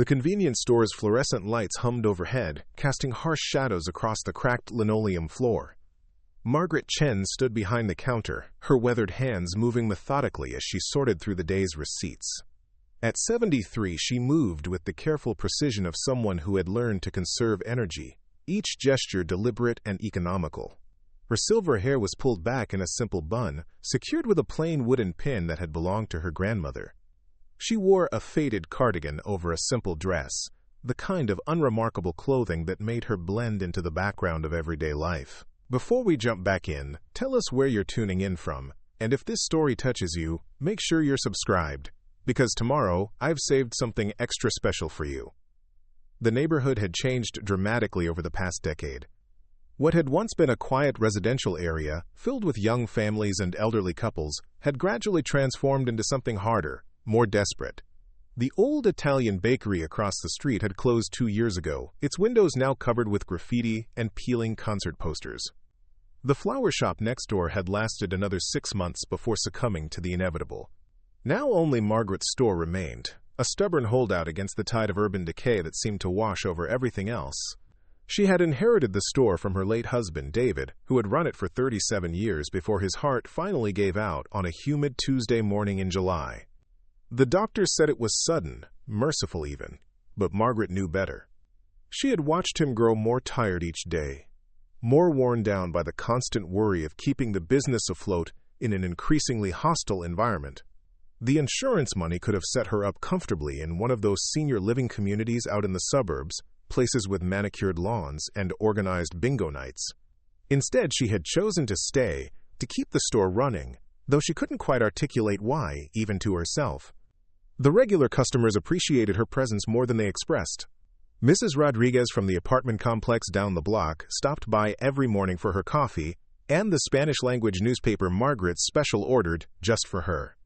The convenience store's fluorescent lights hummed overhead, casting harsh shadows across the cracked linoleum floor. Margaret Chen stood behind the counter, her weathered hands moving methodically as she sorted through the day's receipts. At 73, she moved with the careful precision of someone who had learned to conserve energy, each gesture deliberate and economical. Her silver hair was pulled back in a simple bun, secured with a plain wooden pin that had belonged to her grandmother. She wore a faded cardigan over a simple dress, the kind of unremarkable clothing that made her blend into the background of everyday life. Before we jump back in, tell us where you're tuning in from, and if this story touches you, make sure you're subscribed, because tomorrow I've saved something extra special for you. The neighborhood had changed dramatically over the past decade. What had once been a quiet residential area, filled with young families and elderly couples, had gradually transformed into something harder, more desperate. The old Italian bakery across the street had closed 2 years ago, its windows now covered with graffiti and peeling concert posters. The flower shop next door had lasted another 6 months before succumbing to the inevitable. Now only Margaret's store remained, a stubborn holdout against the tide of urban decay that seemed to wash over everything else. She had inherited the store from her late husband, David, who had run it for 37 years before his heart finally gave out on a humid Tuesday morning in July. The doctor said it was sudden, merciful even, but Margaret knew better. She had watched him grow more tired each day, more worn down by the constant worry of keeping the business afloat in an increasingly hostile environment. The insurance money could have set her up comfortably in one of those senior living communities out in the suburbs, places with manicured lawns and organized bingo nights. Instead, she had chosen to stay, to keep the store running, though she couldn't quite articulate why, even to herself. The regular customers appreciated her presence more than they expressed. Mrs. Rodriguez from the apartment complex down the block stopped by every morning for her coffee and the Spanish-language newspaper Margaret special ordered just for her.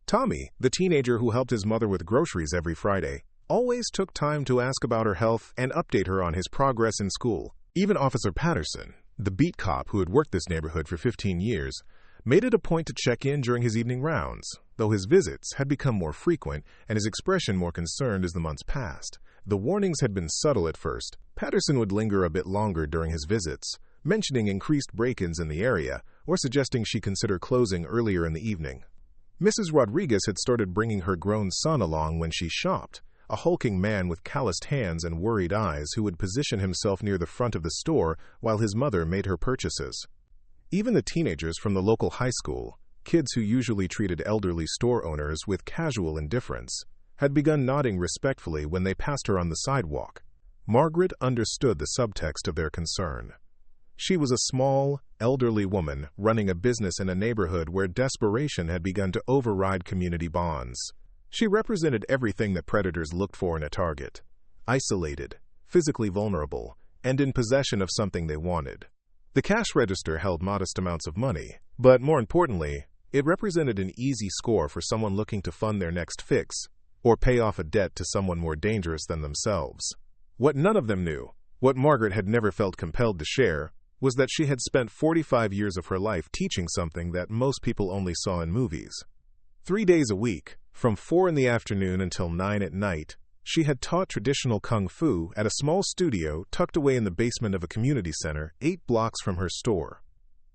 Tommy, the teenager who helped his mother with groceries every Friday, always took time to ask about her health and update her on his progress in school. Even Officer Patterson, the beat cop who had worked this neighborhood for 15 years, made it a point to check in during his evening rounds, though his visits had become more frequent and his expression more concerned as the months passed. The warnings had been subtle at first. Patterson would linger a bit longer during his visits, mentioning increased break-ins in the area or suggesting she consider closing earlier in the evening. Mrs. Rodriguez had started bringing her grown son along when she shopped, a hulking man with calloused hands and worried eyes who would position himself near the front of the store while his mother made her purchases. Even the teenagers from the local high school, kids who usually treated elderly store owners with casual indifference, had begun nodding respectfully when they passed her on the sidewalk. Margaret understood the subtext of their concern. She was a small, elderly woman running a business in a neighborhood where desperation had begun to override community bonds. She represented everything that predators looked for in a target: isolated, physically vulnerable, and in possession of something they wanted. The cash register held modest amounts of money, but more importantly, it represented an easy score for someone looking to fund their next fix or pay off a debt to someone more dangerous than themselves. What none of them knew, what Margaret had never felt compelled to share, was that she had spent 45 years of her life teaching something that most people only saw in movies. 3 days a week, from 4 in the afternoon until 9 at night, she had taught traditional kung fu at a small studio tucked away in the basement of a community center 8 blocks from her store.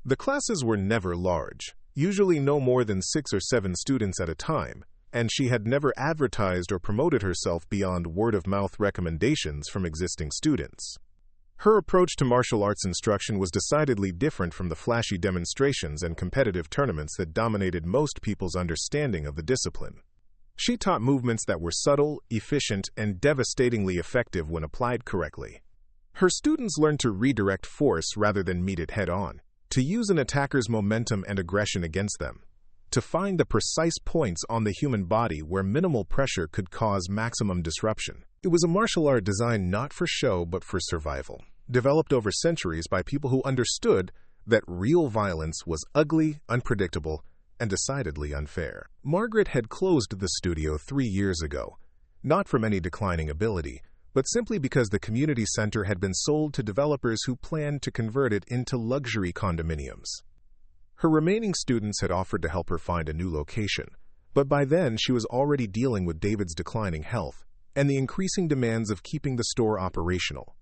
The classes were never large, usually no more than 6 or 7 students at a time, and she had never advertised or promoted herself beyond word-of-mouth recommendations from existing students. Her approach to martial arts instruction was decidedly different from the flashy demonstrations and competitive tournaments that dominated most people's understanding of the discipline. She taught movements that were subtle, efficient, and devastatingly effective when applied correctly. Her students learned to redirect force rather than meet it head-on, to use an attacker's momentum and aggression against them, to find the precise points on the human body where minimal pressure could cause maximum disruption. It was a martial art designed not for show but for survival, developed over centuries by people who understood that real violence was ugly, unpredictable, and decidedly unfair. Margaret had closed the studio 3 years ago, not from any declining ability, but simply because the community center had been sold to developers who planned to convert it into luxury condominiums. Her remaining students had offered to help her find a new location, but by then she was already dealing with David's declining health, and the increasing demands of keeping the store operational.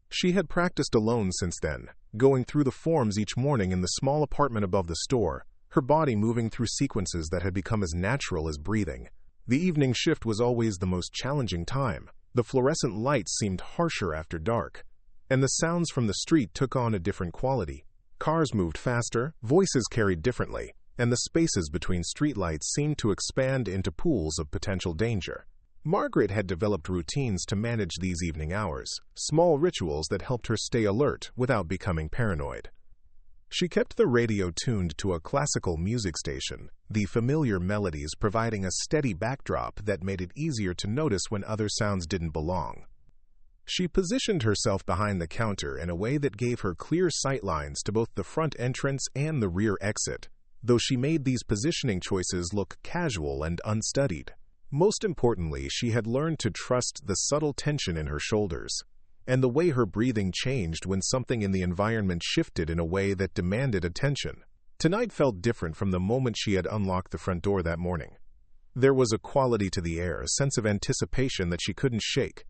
She had practiced alone since then, going through the forms each morning in the small apartment above the store, her body moving through sequences that had become as natural as breathing. The evening shift was always the most challenging time. The fluorescent lights seemed harsher after dark, and the sounds from the street took on a different quality. Cars moved faster, voices carried differently, and the spaces between streetlights seemed to expand into pools of potential danger. Margaret had developed routines to manage these evening hours, small rituals that helped her stay alert without becoming paranoid. She kept the radio tuned to a classical music station, the familiar melodies providing a steady backdrop that made it easier to notice when other sounds didn't belong. She positioned herself behind the counter in a way that gave her clear sightlines to both the front entrance and the rear exit, though she made these positioning choices look casual and unstudied. Most importantly, she had learned to trust the subtle tension in her shoulders, and the way her breathing changed when something in the environment shifted in a way that demanded attention. Tonight felt different from the moment she had unlocked the front door that morning. There was a quality to the air, a sense of anticipation that she couldn't shake.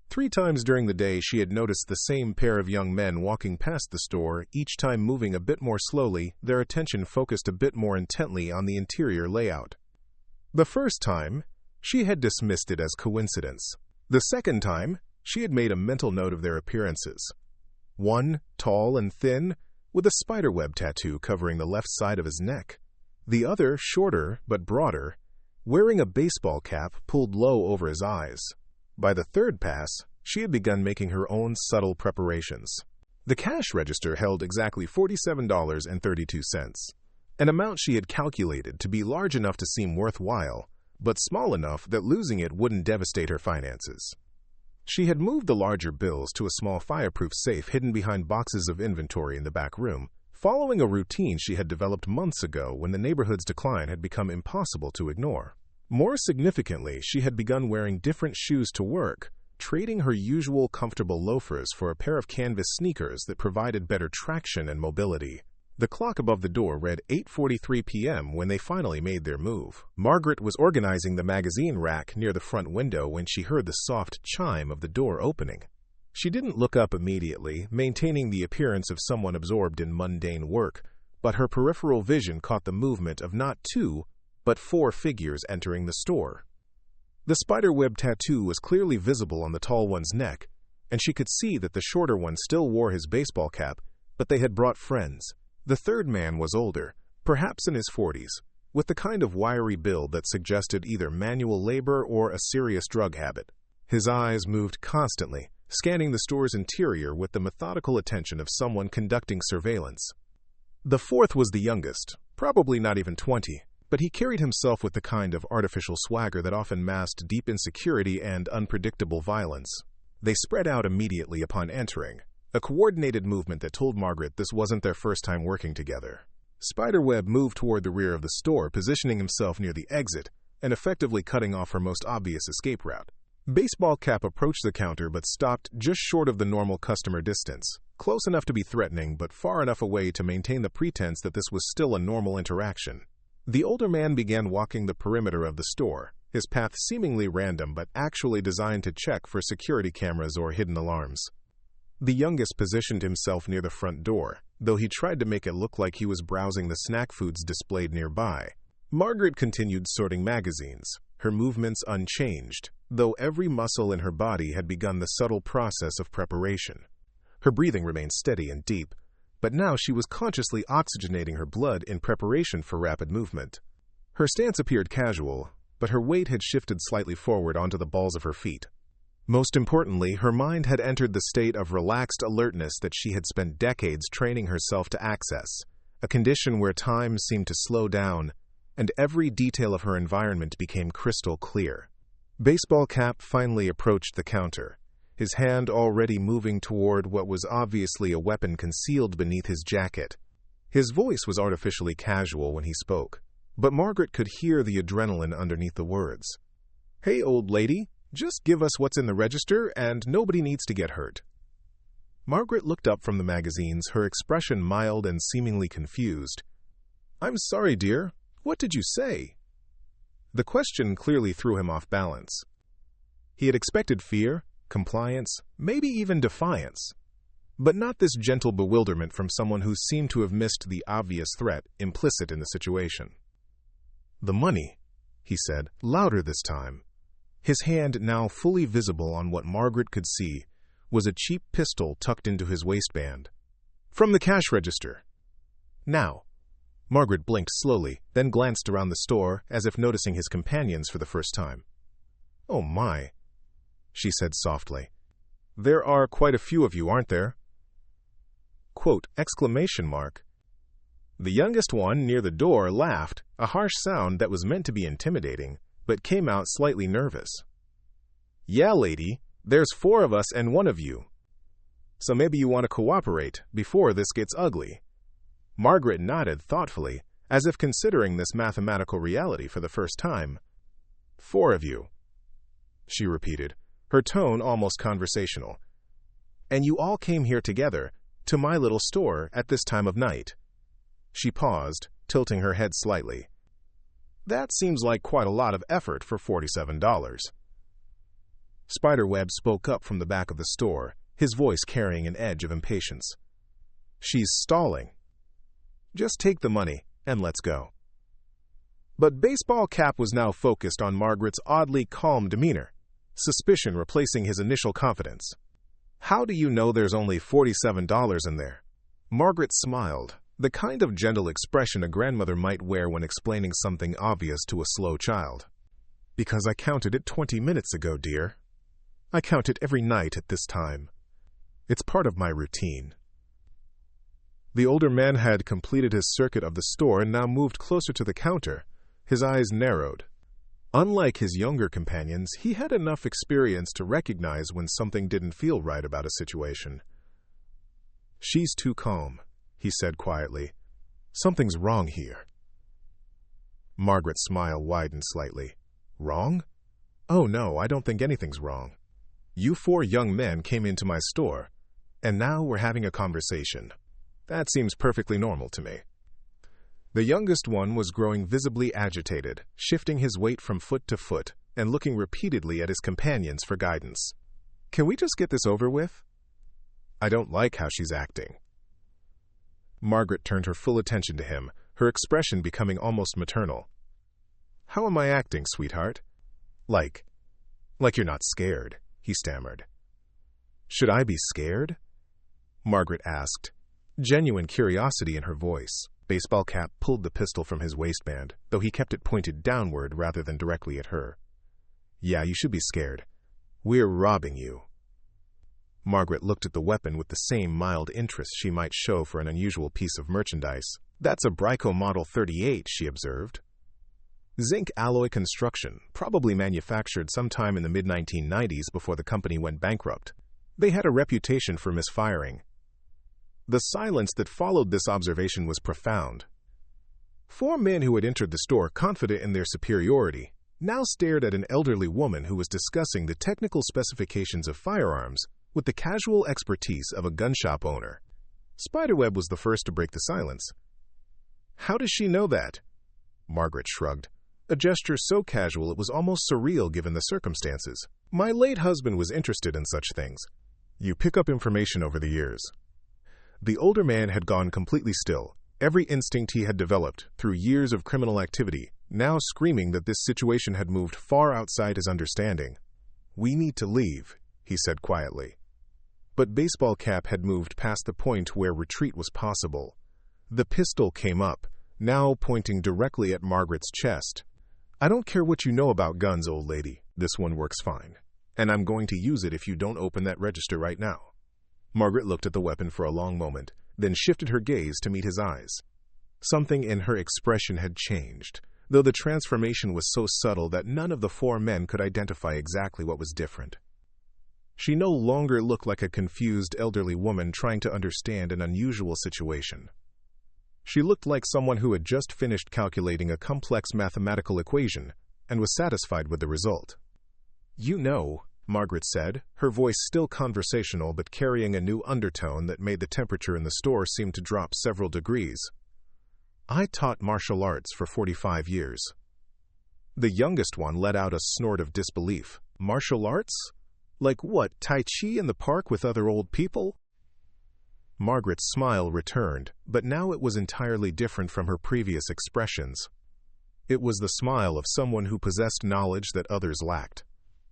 3 times during the day she had noticed the same pair of young men walking past the store, each time moving a bit more slowly, their attention focused a bit more intently on the interior layout. The first time, she had dismissed it as coincidence. The second time, she had made a mental note of their appearances. One, tall and thin, with a spiderweb tattoo covering the left side of his neck. The other, shorter but broader, wearing a baseball cap pulled low over his eyes. By the third pass, she had begun making her own subtle preparations. The cash register held exactly $47.32, an amount she had calculated to be large enough to seem worthwhile, but small enough that losing it wouldn't devastate her finances. She had moved the larger bills to a small fireproof safe hidden behind boxes of inventory in the back room, following a routine she had developed months ago when the neighborhood's decline had become impossible to ignore. More significantly, she had begun wearing different shoes to work, trading her usual comfortable loafers for a pair of canvas sneakers that provided better traction and mobility. The clock above the door read 8:43 p.m. when they finally made their move. Margaret was organizing the magazine rack near the front window when she heard the soft chime of the door opening. She didn't look up immediately, maintaining the appearance of someone absorbed in mundane work, but her peripheral vision caught the movement of not 2, but 4 figures entering the store. The spiderweb tattoo was clearly visible on the tall one's neck, and she could see that the shorter one still wore his baseball cap, but they had brought friends. The third man was older, perhaps in his 40s, with the kind of wiry build that suggested either manual labor or a serious drug habit. His eyes moved constantly, scanning the store's interior with the methodical attention of someone conducting surveillance. The fourth was the youngest, probably not even 20, but he carried himself with the kind of artificial swagger that often masked deep insecurity and unpredictable violence. They spread out immediately upon entering, a coordinated movement that told Margaret this wasn't their first time working together. Spiderweb moved toward the rear of the store, positioning himself near the exit and effectively cutting off her most obvious escape route. Baseball Cap approached the counter but stopped just short of the normal customer distance, close enough to be threatening but far enough away to maintain the pretense that this was still a normal interaction. The older man began walking the perimeter of the store, his path seemingly random but actually designed to check for security cameras or hidden alarms. The youngest positioned himself near the front door, though he tried to make it look like he was browsing the snack foods displayed nearby. Margaret continued sorting magazines, her movements unchanged, though every muscle in her body had begun the subtle process of preparation. Her breathing remained steady and deep, but now she was consciously oxygenating her blood in preparation for rapid movement. Her stance appeared casual, but her weight had shifted slightly forward onto the balls of her feet. Most importantly, her mind had entered the state of relaxed alertness that she had spent decades training herself to access, a condition where time seemed to slow down, and every detail of her environment became crystal clear. Baseball Cap finally approached the counter, his hand already moving toward what was obviously a weapon concealed beneath his jacket. His voice was artificially casual when he spoke, but Margaret could hear the adrenaline underneath the words. "Hey, old lady, just give us what's in the register and nobody needs to get hurt." Margaret looked up from the magazines, her expression mild and seemingly confused. "I'm sorry, dear. What did you say?" The question clearly threw him off balance. He had expected fear, compliance, maybe even defiance, but not this gentle bewilderment from someone who seemed to have missed the obvious threat implicit in the situation. "The money," he said, louder this time. His hand, now fully visible on what Margaret could see, was a cheap pistol tucked into his waistband. "From the cash register." "Now." Margaret blinked slowly, then glanced around the store as if noticing his companions for the first time. "Oh my," she said softly. "There are quite a few of you, aren't there?" Quote, exclamation mark. The youngest one near the door laughed, a harsh sound that was meant to be intimidating, but came out slightly nervous. "Yeah, lady, there's 4 of us and 1 of you. So maybe you want to cooperate before this gets ugly." Margaret nodded thoughtfully, as if considering this mathematical reality for the first time. 4 of you, she repeated, her tone almost conversational. "And you all came here together, to my little store, at this time of night." She paused, tilting her head slightly. "That seems like quite a lot of effort for $47. Spiderweb spoke up from the back of the store, his voice carrying an edge of impatience. "She's stalling. Just take the money, and let's go." But Baseball Cap was now focused on Margaret's oddly calm demeanor, suspicion replacing his initial confidence. "How do you know there's only $47 in there?" Margaret smiled, the kind of gentle expression a grandmother might wear when explaining something obvious to a slow child. "Because I counted it 20 minutes ago, dear. I count it every night at this time. It's part of my routine." The older man had completed his circuit of the store and now moved closer to the counter, his eyes narrowed. Unlike his younger companions, he had enough experience to recognize when something didn't feel right about a situation. "She's too calm," he said quietly. "Something's wrong here." Margaret's smile widened slightly. "Wrong? Oh no, I don't think anything's wrong. You 4 young men came into my store, and now we're having a conversation. That seems perfectly normal to me." The youngest one was growing visibly agitated, shifting his weight from foot to foot, and looking repeatedly at his companions for guidance. "Can we just get this over with?" "I don't like how she's acting." Margaret turned her full attention to him, her expression becoming almost maternal. "How am I acting, sweetheart?" Like you're not scared," he stammered. "Should I be scared?" Margaret asked, genuine curiosity in her voice. Baseball Cap pulled the pistol from his waistband, though he kept it pointed downward rather than directly at her. "Yeah, you should be scared. We're robbing you." Margaret looked at the weapon with the same mild interest she might show for an unusual piece of merchandise. "That's a Brico Model 38, she observed. Zinc alloy construction, probably manufactured sometime in the mid-1990s before the company went bankrupt. They had a reputation for misfiring. The silence that followed this observation was profound. 4 men who had entered the store confident in their superiority now stared at an elderly woman who was discussing the technical specifications of firearms with the casual expertise of a gun shop owner. Spiderweb was the first to break the silence. "How does she know that?" Margaret shrugged, a gesture so casual it was almost surreal given the circumstances. "My late husband was interested in such things. You pick up information over the years." The older man had gone completely still, every instinct he had developed through years of criminal activity, now screaming that this situation had moved far outside his understanding. "We need to leave," he said quietly. But Baseball Cap had moved past the point where retreat was possible. The pistol came up, now pointing directly at Margaret's chest. "I don't care what you know about guns, old lady. This one works fine. And I'm going to use it if you don't open that register right now." Margaret looked at the weapon for a long moment, then shifted her gaze to meet his eyes. Something in her expression had changed, though the transformation was so subtle that none of the 4 men could identify exactly what was different. She no longer looked like a confused elderly woman trying to understand an unusual situation. She looked like someone who had just finished calculating a complex mathematical equation and was satisfied with the result. "You know," Margaret said, her voice still conversational but carrying a new undertone that made the temperature in the store seem to drop several degrees. "I taught martial arts for 45 years. The youngest one let out a snort of disbelief. Martial arts? Like what, Tai Chi in the park with other old people? Margaret's smile returned, but now it was entirely different from her previous expressions. It was the smile of someone who possessed knowledge that others lacked.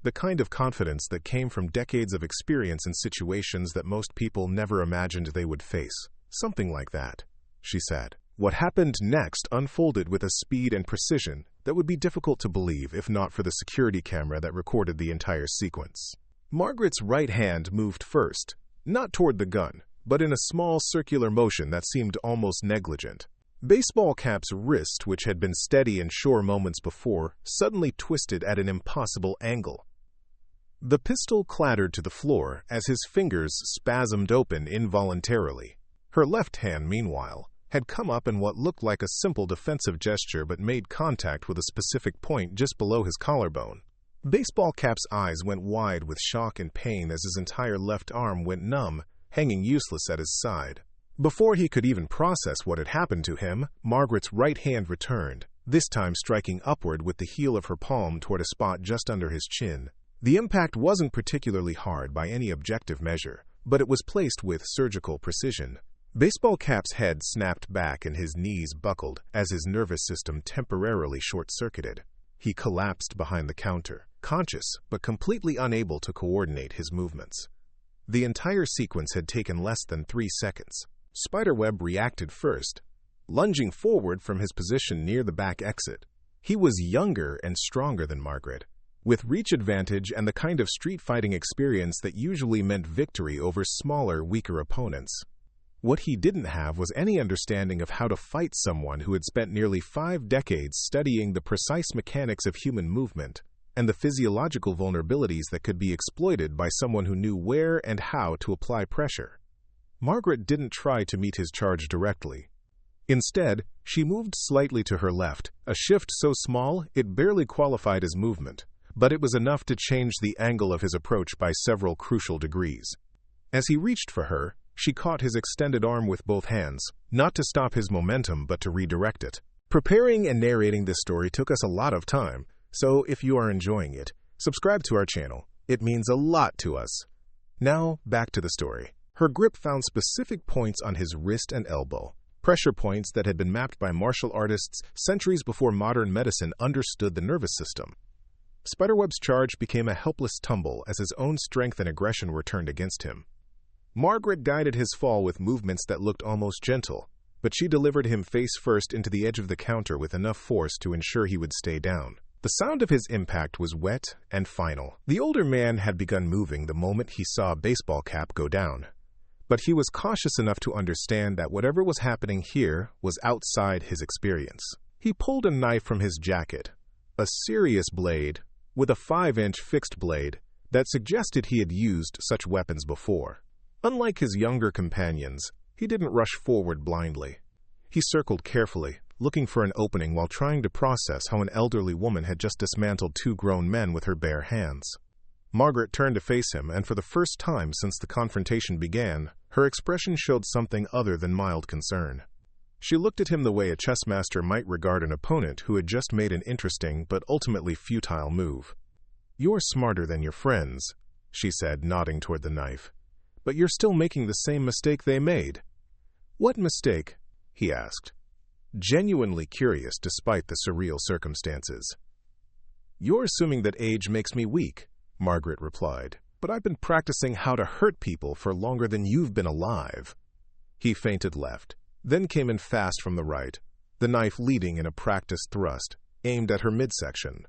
The kind of confidence that came from decades of experience in situations that most people never imagined they would face. Something like that, she said. What happened next unfolded with a speed and precision that would be difficult to believe if not for the security camera that recorded the entire sequence. Margaret's right hand moved first, not toward the gun, but in a small circular motion that seemed almost negligent. Baseball Cap's wrist, which had been steady and sure moments before, suddenly twisted at an impossible angle. The pistol clattered to the floor as his fingers spasmed open involuntarily. Her left hand, meanwhile, had come up in what looked like a simple defensive gesture but made contact with a specific point just below his collarbone. Baseball Cap's eyes went wide with shock and pain as his entire left arm went numb, hanging useless at his side. Before he could even process what had happened to him, Margaret's right hand returned, this time striking upward with the heel of her palm toward a spot just under his chin. The impact wasn't particularly hard by any objective measure, but it was placed with surgical precision. Baseball Cap's head snapped back and his knees buckled as his nervous system temporarily short-circuited. He collapsed behind the counter, conscious but completely unable to coordinate his movements. The entire sequence had taken less than 3 seconds. Spiderweb reacted first, lunging forward from his position near the back exit. He was younger and stronger than Margaret, with reach advantage and the kind of street fighting experience that usually meant victory over smaller, weaker opponents. What he didn't have was any understanding of how to fight someone who had spent nearly 5 decades studying the precise mechanics of human movement and the physiological vulnerabilities that could be exploited by someone who knew where and how to apply pressure. Margaret didn't try to meet his charge directly. Instead, she moved slightly to her left, a shift so small it barely qualified as movement, but it was enough to change the angle of his approach by several crucial degrees. As he reached for her, she caught his extended arm with both hands, not to stop his momentum but to redirect it. Preparing and narrating this story took us a lot of time, so if you are enjoying it, subscribe to our channel. It means a lot to us. Now, back to the story. Her grip found specific points on his wrist and elbow, pressure points that had been mapped by martial artists centuries before modern medicine understood the nervous system. Spiderweb's charge became a helpless tumble as his own strength and aggression were turned against him. Margaret guided his fall with movements that looked almost gentle, but she delivered him face first into the edge of the counter with enough force to ensure he would stay down. The sound of his impact was wet and final. The older man had begun moving the moment he saw Baseball Cap go down, but he was cautious enough to understand that whatever was happening here was outside his experience. He pulled a knife from his jacket, a serious blade with a 5-inch fixed blade that suggested he had used such weapons before. Unlike his younger companions, he didn't rush forward blindly. He circled carefully, looking for an opening while trying to process how an elderly woman had just dismantled 2 grown men with her bare hands. Margaret turned to face him, and for the first time since the confrontation began, her expression showed something other than mild concern. She looked at him the way a chess master might regard an opponent who had just made an interesting but ultimately futile move. "You're smarter than your friends," she said, nodding toward the knife. "But you're still making the same mistake they made." "What mistake?" he asked, genuinely curious despite the surreal circumstances. "You're assuming that age makes me weak," Margaret replied, "but I've been practicing how to hurt people for longer than you've been alive." He feinted left, then came in fast from the right, the knife leading in a practiced thrust, aimed at her midsection.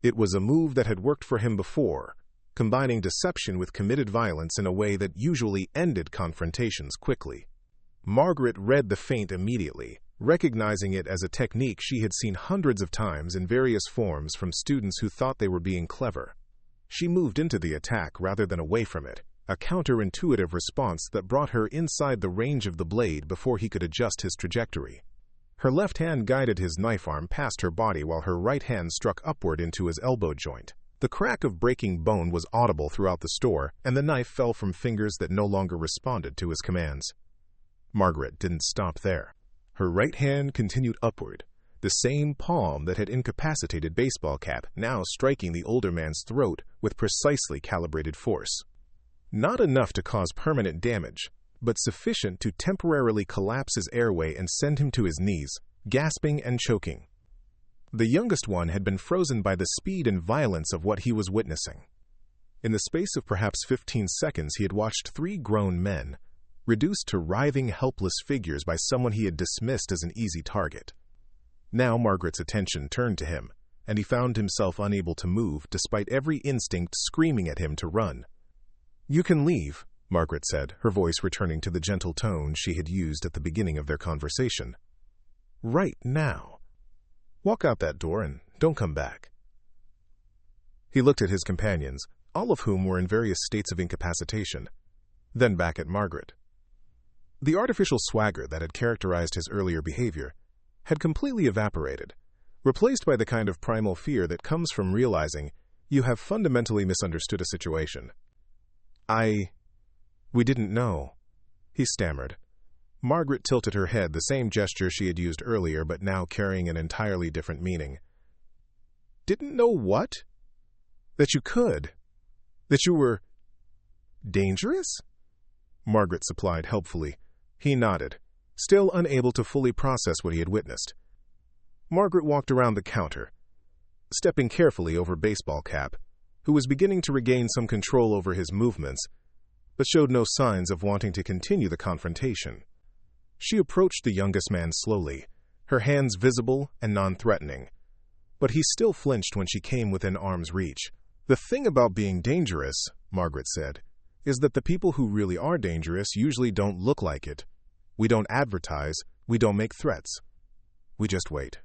It was a move that had worked for him before, combining deception with committed violence in a way that usually ended confrontations quickly. Margaret read the feint immediately, recognizing it as a technique she had seen hundreds of times in various forms from students who thought they were being clever. She moved into the attack rather than away from it, a counterintuitive response that brought her inside the range of the blade before he could adjust his trajectory. Her left hand guided his knife arm past her body while her right hand struck upward into his elbow joint. The crack of breaking bone was audible throughout the store, and the knife fell from fingers that no longer responded to his commands. Margaret didn't stop there. Her right hand continued upward, the same palm that had incapacitated Baseball Cap, now striking the older man's throat with precisely calibrated force. Not enough to cause permanent damage, but sufficient to temporarily collapse his airway and send him to his knees, gasping and choking. The youngest one had been frozen by the speed and violence of what he was witnessing. In the space of perhaps 15 seconds, he had watched 3 grown men, reduced to writhing, helpless figures by someone he had dismissed as an easy target. Now Margaret's attention turned to him, and he found himself unable to move, despite every instinct screaming at him to run. "You can leave," Margaret said, her voice returning to the gentle tone she had used at the beginning of their conversation. "Right now. Walk out that door and don't come back." He looked at his companions, all of whom were in various states of incapacitation, then back at Margaret. The artificial swagger that had characterized his earlier behavior had completely evaporated, replaced by the kind of primal fear that comes from realizing you have fundamentally misunderstood a situation. We didn't know," he stammered. Margaret tilted her head, the same gesture she had used earlier, but now carrying an entirely different meaning. "Didn't know what? That you could? That you were dangerous?" Margaret supplied helpfully. He nodded, still unable to fully process what he had witnessed. Margaret walked around the counter, stepping carefully over Baseball Cap, who was beginning to regain some control over his movements, but showed no signs of wanting to continue the confrontation. She approached the youngest man slowly, her hands visible and non-threatening, but he still flinched when she came within arm's reach. "The thing about being dangerous," Margaret said, "is that the people who really are dangerous usually don't look like it. We don't advertise, we don't make threats. We just wait."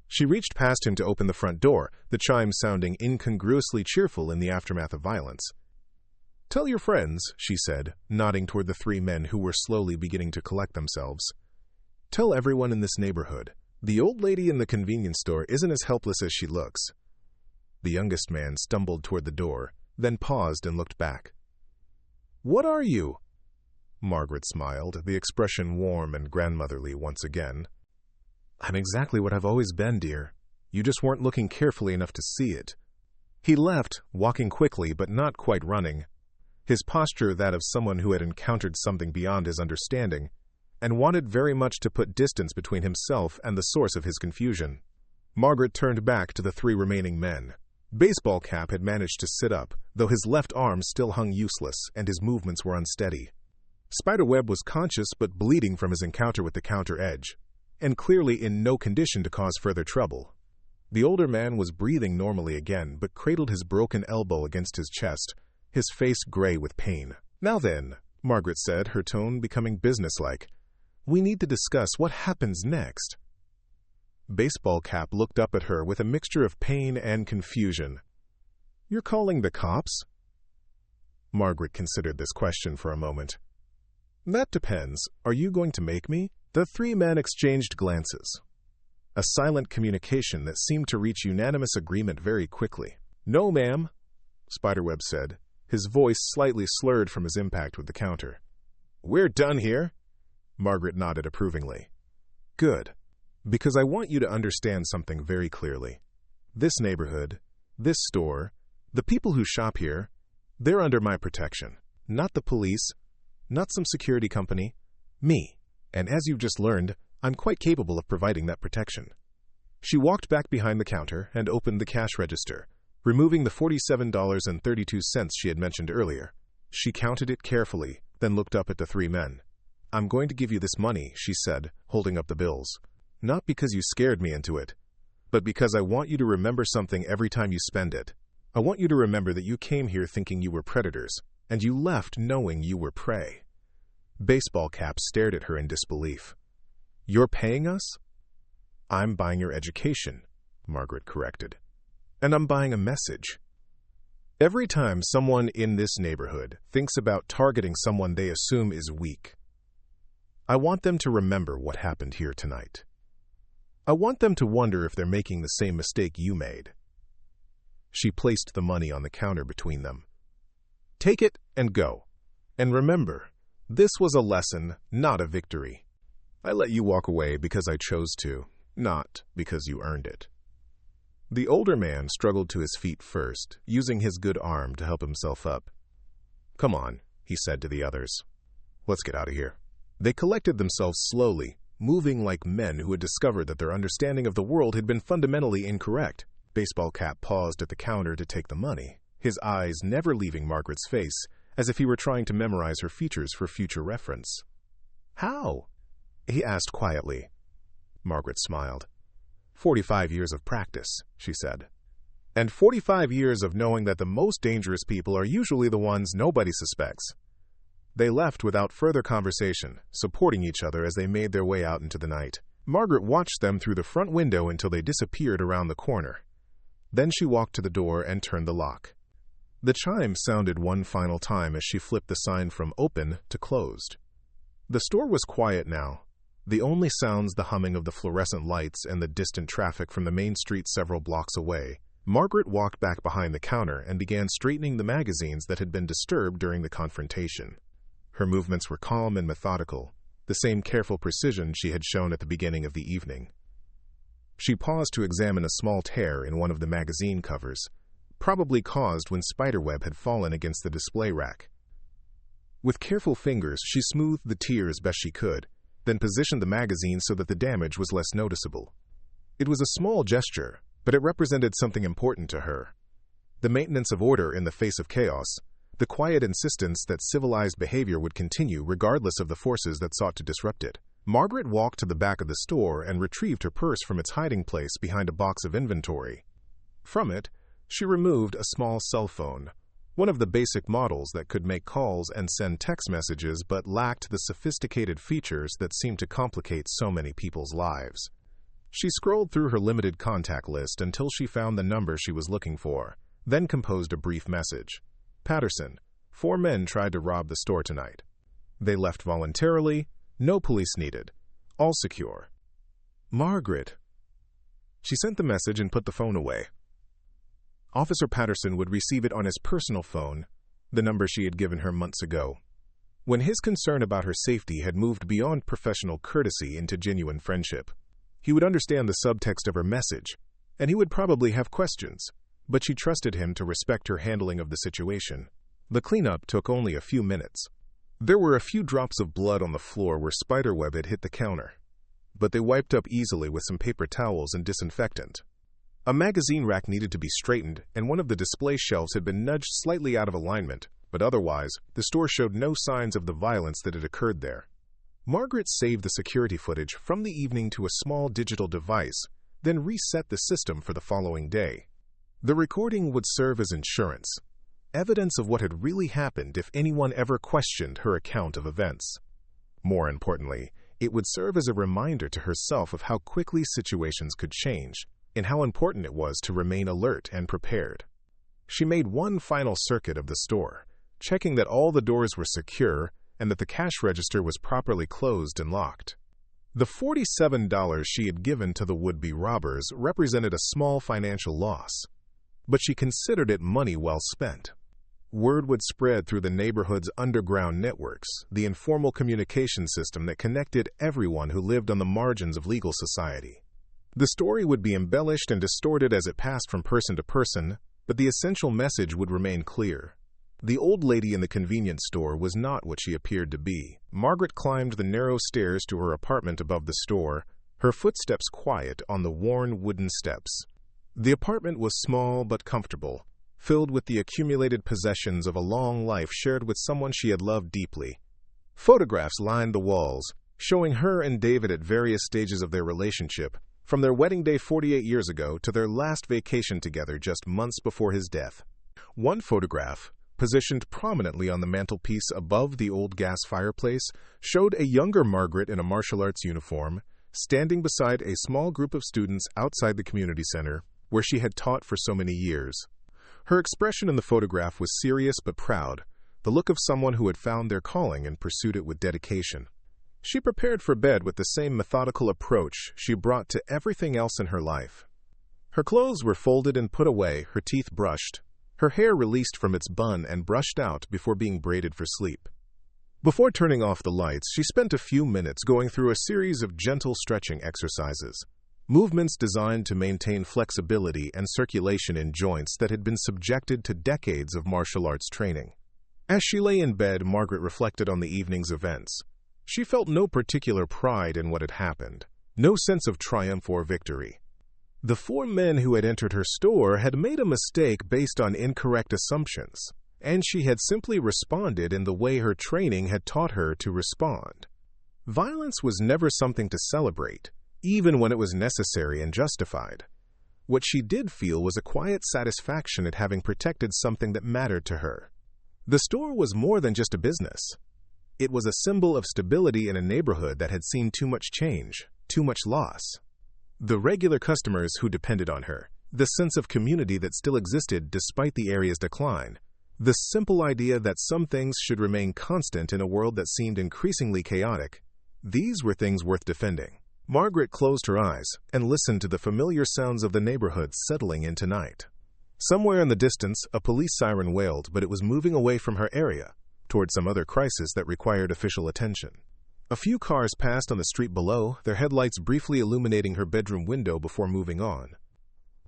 She reached past him to open the front door, the chimes sounding incongruously cheerful in the aftermath of violence. "Tell your friends," she said, nodding toward the 3 men who were slowly beginning to collect themselves. "Tell everyone in this neighborhood. The old lady in the convenience store isn't as helpless as she looks." The youngest man stumbled toward the door, then paused and looked back. "What are you?" Margaret smiled, the expression warm and grandmotherly once again. "I'm exactly what I've always been, dear. You just weren't looking carefully enough to see it." He left, walking quickly but not quite running, his posture that of someone who had encountered something beyond his understanding, and wanted very much to put distance between himself and the source of his confusion. Margaret turned back to the 3 remaining men. Baseball Cap had managed to sit up, though his left arm still hung useless and his movements were unsteady. Spiderweb was conscious but bleeding from his encounter with the counter edge, and clearly in no condition to cause further trouble. The older man was breathing normally again, but cradled his broken elbow against his chest, his face gray with pain. "Now then," Margaret said, her tone becoming businesslike, "we need to discuss what happens next." Baseball Cap looked up at her with a mixture of pain and confusion. "You're calling the cops?" Margaret considered this question for a moment. "That depends. Are you going to make me?" The 3 men exchanged glances, a silent communication that seemed to reach unanimous agreement very quickly. "No, ma'am," Spiderweb said, his voice slightly slurred from his impact with the counter. "We're done here." Margaret nodded approvingly. "Good. Because I want you to understand something very clearly. This neighborhood, this store, the people who shop here, they're under my protection. Not the police, not some security company, me. And as you've just learned, I'm quite capable of providing that protection." She walked back behind the counter and opened the cash register, removing the $47.32 she had mentioned earlier. She counted it carefully, then looked up at the 3 men. "I'm going to give you this money," she said, holding up the bills. "Not because you scared me into it, but because I want you to remember something every time you spend it. I want you to remember that you came here thinking you were predators, and you left knowing you were prey." Baseball Cap stared at her in disbelief. "You're paying us?" "I'm buying your education," Margaret corrected. "And I'm buying a message. Every time someone in this neighborhood thinks about targeting someone they assume is weak, I want them to remember what happened here tonight. I want them to wonder if they're making the same mistake you made." She placed the money on the counter between them. "Take it and go. And remember, this was a lesson, not a victory. I let you walk away because I chose to, not because you earned it. The older man struggled to his feet first, using his good arm to help himself up. "Come on," he said to the others. "Let's get out of here." They collected themselves slowly, moving like men who had discovered that their understanding of the world had been fundamentally incorrect. Baseball Cap paused at the counter to take the money, his eyes never leaving Margaret's face, as if he were trying to memorize her features for future reference. "How?" he asked quietly. Margaret smiled. 45 years of practice," she said. "And 45 years of knowing that the most dangerous people are usually the ones nobody suspects." They left without further conversation, supporting each other as they made their way out into the night. Margaret watched them through the front window until they disappeared around the corner. Then she walked to the door and turned the lock. The chime sounded one final time as she flipped the sign from open to closed. The store was quiet now. The only sounds the humming of the fluorescent lights and the distant traffic from the main street several blocks away. Margaret walked back behind the counter and began straightening the magazines that had been disturbed during the confrontation. Her movements were calm and methodical, the same careful precision she had shown at the beginning of the evening. She paused to examine a small tear in one of the magazine covers, probably caused when spiderweb had fallen against the display rack. With careful fingers, she smoothed the tear as best she could, then positioned the magazine so that the damage was less noticeable. It was a small gesture, but it represented something important to her. The maintenance of order in the face of chaos, the quiet insistence that civilized behavior would continue regardless of the forces that sought to disrupt it. Margaret walked to the back of the store and retrieved her purse from its hiding place behind a box of inventory. From it, she removed a small cell phone, one of the basic models that could make calls and send text messages but lacked the sophisticated features that seemed to complicate so many people's lives. She scrolled through her limited contact list until she found the number she was looking for, then composed a brief message. "Patterson, 4 men tried to rob the store tonight. They left voluntarily, no police needed, all secure. Margaret." She sent the message and put the phone away. Officer Patterson would receive it on his personal phone, the number she had given her months ago. When his concern about her safety had moved beyond professional courtesy into genuine friendship, he would understand the subtext of her message, and he would probably have questions, but she trusted him to respect her handling of the situation. The cleanup took only a few minutes. There were a few drops of blood on the floor where spiderweb had hit the counter, but they wiped up easily with some paper towels and disinfectant. A magazine rack needed to be straightened, and one of the display shelves had been nudged slightly out of alignment, but otherwise, the store showed no signs of the violence that had occurred there. Margaret saved the security footage from the evening to a small digital device, then reset the system for the following day. The recording would serve as insurance, evidence of what had really happened if anyone ever questioned her account of events. More importantly, it would serve as a reminder to herself of how quickly situations could change, and how important it was to remain alert and prepared. She made one final circuit of the store, checking that all the doors were secure and that the cash register was properly closed and locked. The $47 she had given to the would-be robbers represented a small financial loss, but she considered it money well spent. Word would spread through the neighborhood's underground networks, the informal communication system that connected everyone who lived on the margins of legal society. The story would be embellished and distorted as it passed from person to person, but the essential message would remain clear. The old lady in the convenience store was not what she appeared to be. Margaret climbed the narrow stairs to her apartment above the store, her footsteps quiet on the worn wooden steps. The apartment was small but comfortable, filled with the accumulated possessions of a long life shared with someone she had loved deeply. Photographs lined the walls, showing her and David at various stages of their relationship, from their wedding day 48 years ago to their last vacation together just months before his death. One photograph, positioned prominently on the mantelpiece above the old gas fireplace, showed a younger Margaret in a martial arts uniform, standing beside a small group of students outside the community center, where she had taught for so many years. Her expression in the photograph was serious but proud, the look of someone who had found their calling and pursued it with dedication. She prepared for bed with the same methodical approach she brought to everything else in her life. Her clothes were folded and put away, her teeth brushed, her hair released from its bun and brushed out before being braided for sleep. Before turning off the lights, she spent a few minutes going through a series of gentle stretching exercises. movements designed to maintain flexibility and circulation in joints that had been subjected to decades of martial arts training. As she lay in bed, Margaret reflected on the evening's events. She felt no particular pride in what had happened, no sense of triumph or victory. The four men who had entered her store had made a mistake based on incorrect assumptions, and she had simply responded in the way her training had taught her to respond. Violence was never something to celebrate, even when it was necessary and justified. What she did feel was a quiet satisfaction at having protected something that mattered to her. The store was more than just a business. It was a symbol of stability in a neighborhood that had seen too much change, too much loss. The regular customers who depended on her, the sense of community that still existed despite the area's decline, the simple idea that some things should remain constant in a world that seemed increasingly chaotic, these were things worth defending. Margaret closed her eyes and listened to the familiar sounds of the neighborhood settling into night. Somewhere in the distance, a police siren wailed, but it was moving away from her area, toward some other crisis that required official attention. A few cars passed on the street below, their headlights briefly illuminating her bedroom window before moving on.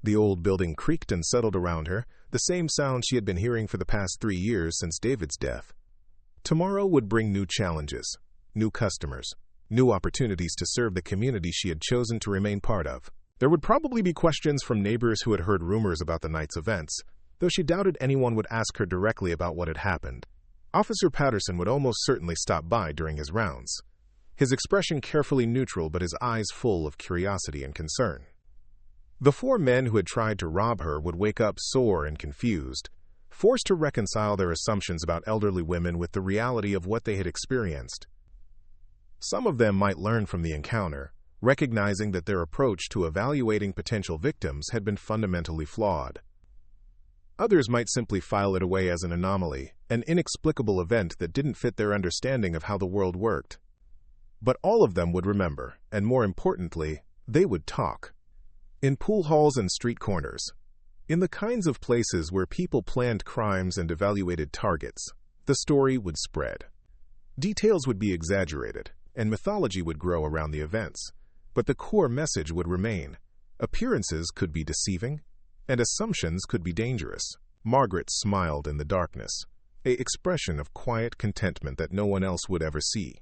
The old building creaked and settled around her, the same sound she had been hearing for the past 3 years since David's death. Tomorrow would bring new challenges, new customers, new opportunities to serve the community she had chosen to remain part of. There would probably be questions from neighbors who had heard rumors about the night's events, though she doubted anyone would ask her directly about what had happened. Officer Patterson would almost certainly stop by during his rounds, his expression carefully neutral but his eyes full of curiosity and concern. The four men who had tried to rob her would wake up sore and confused, forced to reconcile their assumptions about elderly women with the reality of what they had experienced. Some of them might learn from the encounter, recognizing that their approach to evaluating potential victims had been fundamentally flawed. Others might simply file it away as an anomaly, an inexplicable event that didn't fit their understanding of how the world worked. But all of them would remember, and more importantly, they would talk. In pool halls and street corners, in the kinds of places where people planned crimes and evaluated targets, the story would spread. Details would be exaggerated, and mythology would grow around the events, but the core message would remain. Appearances could be deceiving, and assumptions could be dangerous. Margaret smiled in the darkness, an expression of quiet contentment that no one else would ever see.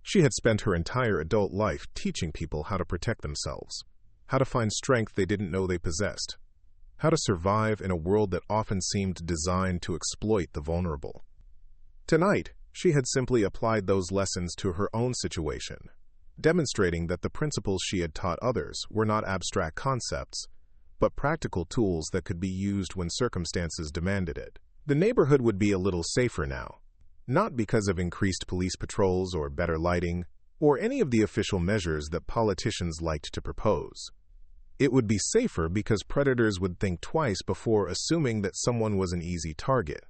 She had spent her entire adult life teaching people how to protect themselves, how to find strength they didn't know they possessed, how to survive in a world that often seemed designed to exploit the vulnerable. Tonight, she had simply applied those lessons to her own situation, demonstrating that the principles she had taught others were not abstract concepts, but practical tools that could be used when circumstances demanded it. The neighborhood would be a little safer now, not because of increased police patrols or better lighting, or any of the official measures that politicians liked to propose. It would be safer because predators would think twice before assuming that someone was an easy target,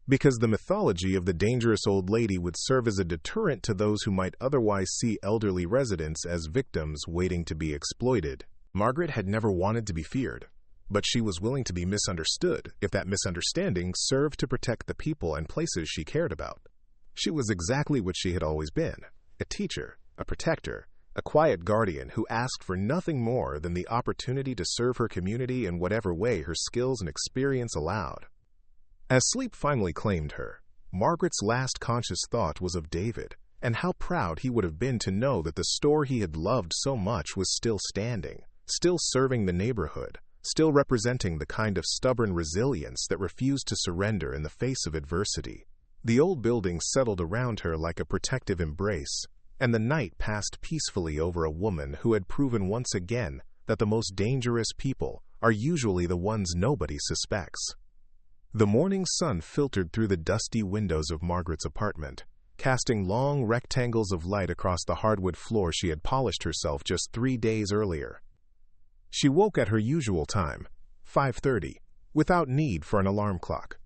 because the mythology of the dangerous old lady would serve as a deterrent to those who might otherwise see elderly residents as victims waiting to be exploited. Margaret had never wanted to be feared, but she was willing to be misunderstood if that misunderstanding served to protect the people and places she cared about. She was exactly what she had always been, a teacher, a protector, a quiet guardian who asked for nothing more than the opportunity to serve her community in whatever way her skills and experience allowed. As sleep finally claimed her, Margaret's last conscious thought was of David, and how proud he would have been to know that the store he had loved so much was still standing, still serving the neighborhood, still representing the kind of stubborn resilience that refused to surrender in the face of adversity. The old building settled around her like a protective embrace, and the night passed peacefully over a woman who had proven once again that the most dangerous people are usually the ones nobody suspects. The morning sun filtered through the dusty windows of Margaret's apartment, casting long rectangles of light across the hardwood floor she had polished herself just 3 days earlier. She woke at her usual time, 5:30, without need for an alarm clock.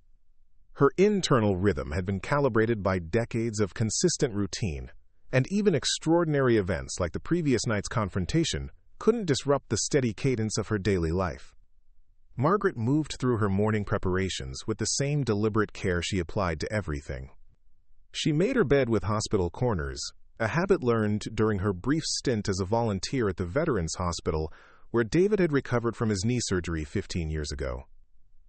Her internal rhythm had been calibrated by decades of consistent routine, and even extraordinary events like the previous night's confrontation couldn't disrupt the steady cadence of her daily life. Margaret moved through her morning preparations with the same deliberate care she applied to everything. She made her bed with hospital corners, a habit learned during her brief stint as a volunteer at the Veterans Hospital, where David had recovered from his knee surgery 15 years ago.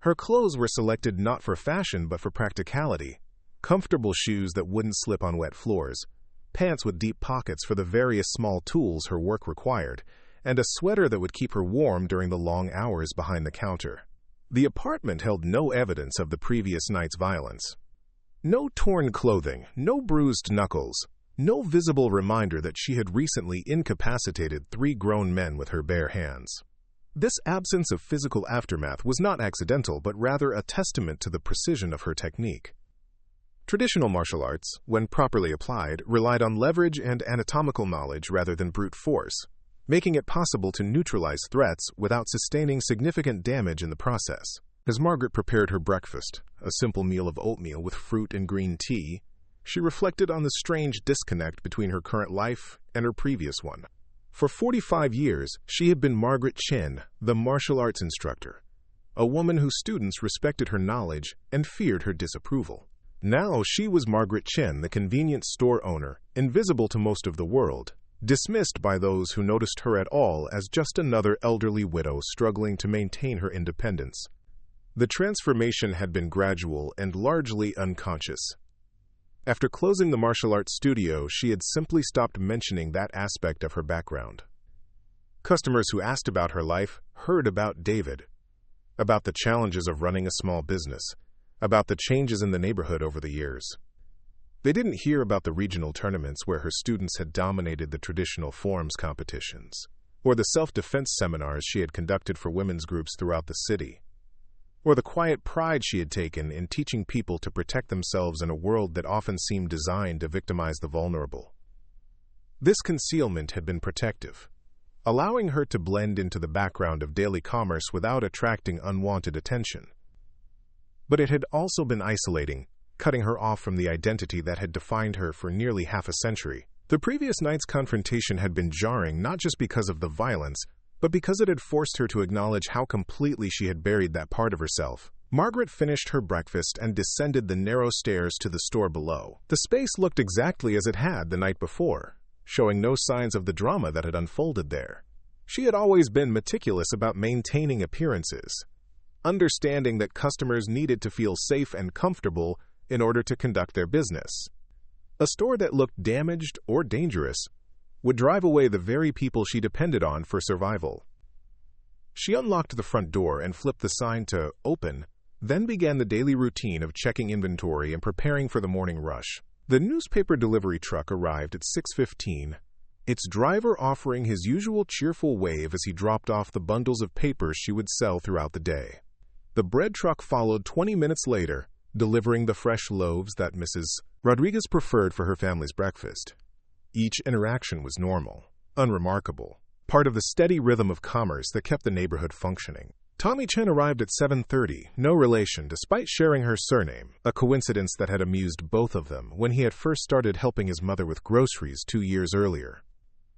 Her clothes were selected not for fashion but for practicality. Comfortable shoes that wouldn't slip on wet floors, pants with deep pockets for the various small tools her work required, and a sweater that would keep her warm during the long hours behind the counter. The apartment held no evidence of the previous night's violence. No torn clothing, no bruised knuckles, no visible reminder that she had recently incapacitated 3 grown men with her bare hands. This absence of physical aftermath was not accidental, but rather a testament to the precision of her technique. Traditional martial arts, when properly applied, relied on leverage and anatomical knowledge rather than brute force, making it possible to neutralize threats without sustaining significant damage in the process. As Margaret prepared her breakfast, a simple meal of oatmeal with fruit and green tea, she reflected on the strange disconnect between her current life and her previous one. For 45 years, she had been Margaret Chen, the martial arts instructor, a woman whose students respected her knowledge and feared her disapproval. Now she was Margaret Chen, the convenience store owner, invisible to most of the world, dismissed by those who noticed her at all as just another elderly widow struggling to maintain her independence. The transformation had been gradual and largely unconscious. After closing the martial arts studio, she had simply stopped mentioning that aspect of her background. Customers who asked about her life heard about David, about the challenges of running a small business, about the changes in the neighborhood over the years. They didn't hear about the regional tournaments where her students had dominated the traditional forms competitions, or the self-defense seminars she had conducted for women's groups throughout the city, or the quiet pride she had taken in teaching people to protect themselves in a world that often seemed designed to victimize the vulnerable. This concealment had been protective, allowing her to blend into the background of daily commerce without attracting unwanted attention. But it had also been isolating, cutting her off from the identity that had defined her for nearly half a century. The previous night's confrontation had been jarring not just because of the violence, but because it had forced her to acknowledge how completely she had buried that part of herself. Margaret finished her breakfast and descended the narrow stairs to the store below. The space looked exactly as it had the night before, showing no signs of the drama that had unfolded there. She had always been meticulous about maintaining appearances, understanding that customers needed to feel safe and comfortable in order to conduct their business. A store that looked damaged or dangerous would drive away the very people she depended on for survival. She unlocked the front door and flipped the sign to open, then began the daily routine of checking inventory and preparing for the morning rush. The newspaper delivery truck arrived at 6:15, its driver offering his usual cheerful wave as he dropped off the bundles of papers she would sell throughout the day. The bread truck followed 20 minutes later, delivering the fresh loaves that Mrs. Rodriguez preferred for her family's breakfast. Each interaction was normal, unremarkable, part of the steady rhythm of commerce that kept the neighborhood functioning. Tommy Chen arrived at 7:30, no relation despite sharing her surname, a coincidence that had amused both of them when he had first started helping his mother with groceries 2 years earlier.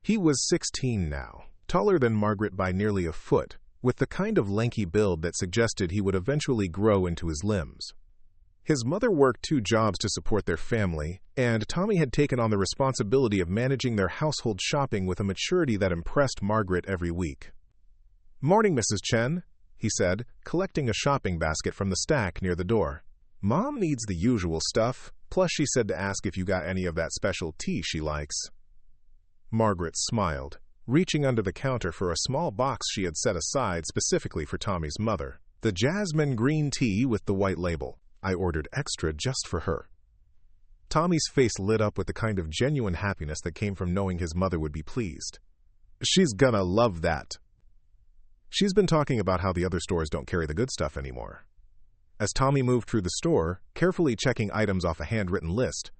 He was 16 now, taller than Margaret by nearly a foot, with the kind of lanky build that suggested he would eventually grow into his limbs. His mother worked 2 jobs to support their family, and Tommy had taken on the responsibility of managing their household shopping with a maturity that impressed Margaret every week. "Morning, Mrs. Chen," he said, collecting a shopping basket from the stack near the door. "Mom needs the usual stuff, plus she said to ask if you got any of that special tea she likes." Margaret smiled, reaching under the counter for a small box she had set aside specifically for Tommy's mother. "The jasmine green tea with the white label. I ordered extra just for her." Tommy's face lit up with the kind of genuine happiness that came from knowing his mother would be pleased. "She's gonna love that." She's been talking about how the other stores don't carry the good stuff anymore. As Tommy moved through the store, carefully checking items off a handwritten list,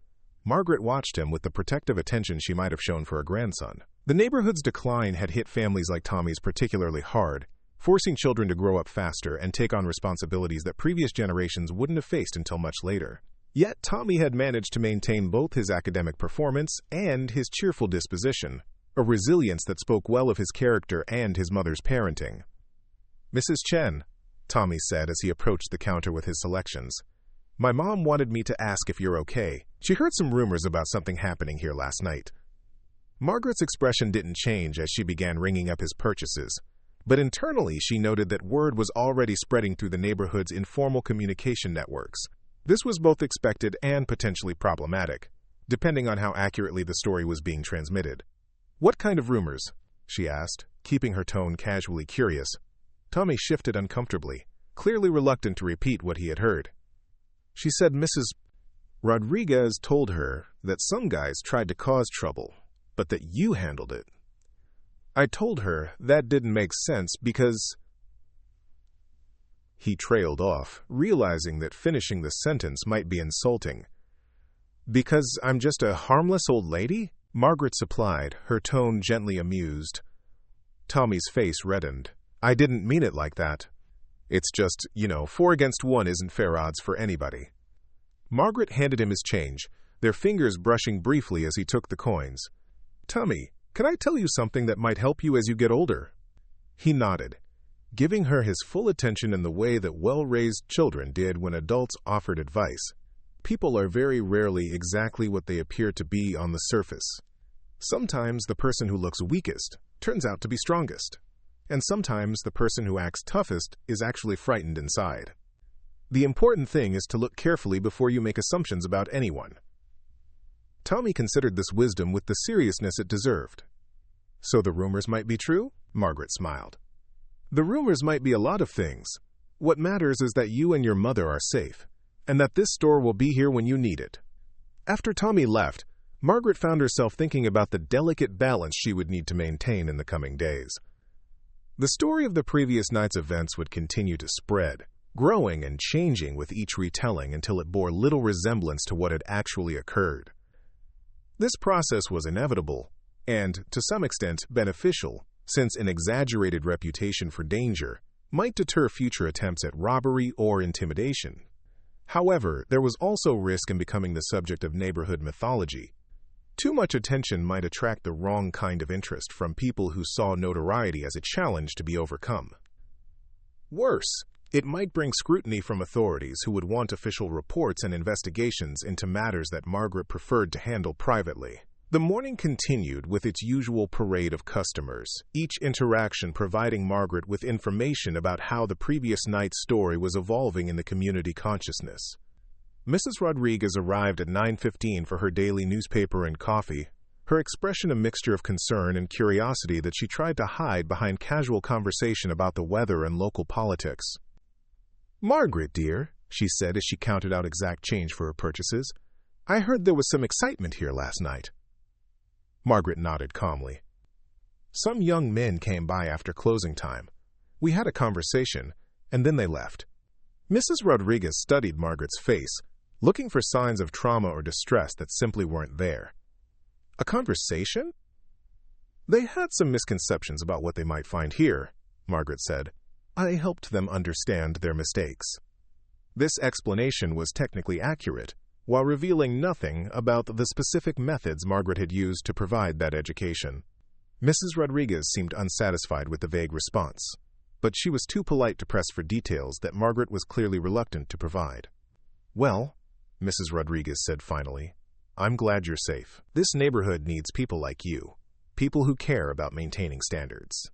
Margaret watched him with the protective attention she might have shown for a grandson. The neighborhood's decline had hit families like Tommy's particularly hard, forcing children to grow up faster and take on responsibilities that previous generations wouldn't have faced until much later. Yet Tommy had managed to maintain both his academic performance and his cheerful disposition, a resilience that spoke well of his character and his mother's parenting. "Mrs. Chen," Tommy said as he approached the counter with his selections, "my mom wanted me to ask if you're okay. She heard some rumors about something happening here last night. Margaret's expression didn't change as she began ringing up his purchases, but internally she noted that word was already spreading through the neighborhood's informal communication networks. This was both expected and potentially problematic, depending on how accurately the story was being transmitted. "What kind of rumors?" she asked, keeping her tone casually curious. Tommy shifted uncomfortably, clearly reluctant to repeat what he had heard. She said Mrs. Rodriguez told her that some guys tried to cause trouble, but that you handled it. I told her that didn't make sense because... He trailed off, realizing that finishing the sentence might be insulting. "Because I'm just a harmless old lady?" Margaret supplied, her tone gently amused. Tommy's face reddened. "I didn't mean it like that. It's just, 4 against 1 isn't fair odds for anybody." Margaret handed him his change, their fingers brushing briefly as he took the coins. "Tommy, can I tell you something that might help you as you get older?" He nodded, giving her his full attention in the way that well-raised children did when adults offered advice. People are very rarely exactly what they appear to be on the surface. Sometimes the person who looks weakest turns out to be strongest, and sometimes the person who acts toughest is actually frightened inside. The important thing is to look carefully before you make assumptions about anyone. Tommy considered this wisdom with the seriousness it deserved. "So the rumors might be true?" Margaret smiled. "The rumors might be a lot of things. What matters is that you and your mother are safe, and that this store will be here when you need it." After Tommy left, Margaret found herself thinking about the delicate balance she would need to maintain in the coming days. The story of the previous night's events would continue to spread, growing and changing with each retelling until it bore little resemblance to what had actually occurred. This process was inevitable and, to some extent, beneficial, since an exaggerated reputation for danger might deter future attempts at robbery or intimidation. However, there was also risk in becoming the subject of neighborhood mythology. Too much attention might attract the wrong kind of interest from people who saw notoriety as a challenge to be overcome. Worse, it might bring scrutiny from authorities who would want official reports and investigations into matters that Margaret preferred to handle privately. The morning continued with its usual parade of customers, each interaction providing Margaret with information about how the previous night's story was evolving in the community consciousness. Mrs. Rodriguez arrived at 9:15 for her daily newspaper and coffee, her expression a mixture of concern and curiosity that she tried to hide behind casual conversation about the weather and local politics. "Margaret, dear," she said as she counted out exact change for her purchases, "I heard there was some excitement here last night." Margaret nodded calmly. "Some young men came by after closing time. We had a conversation, and then they left." Mrs. Rodriguez studied Margaret's face, looking for signs of trauma or distress that simply weren't there. "A conversation?" "They had some misconceptions about what they might find here," Margaret said. "I helped them understand their mistakes." This explanation was technically accurate, while revealing nothing about the specific methods Margaret had used to provide that education. Mrs. Rodriguez seemed unsatisfied with the vague response, but she was too polite to press for details that Margaret was clearly reluctant to provide. "Well," Mrs. Rodriguez said finally, "I'm glad you're safe. This neighborhood needs people like you, people who care about maintaining standards."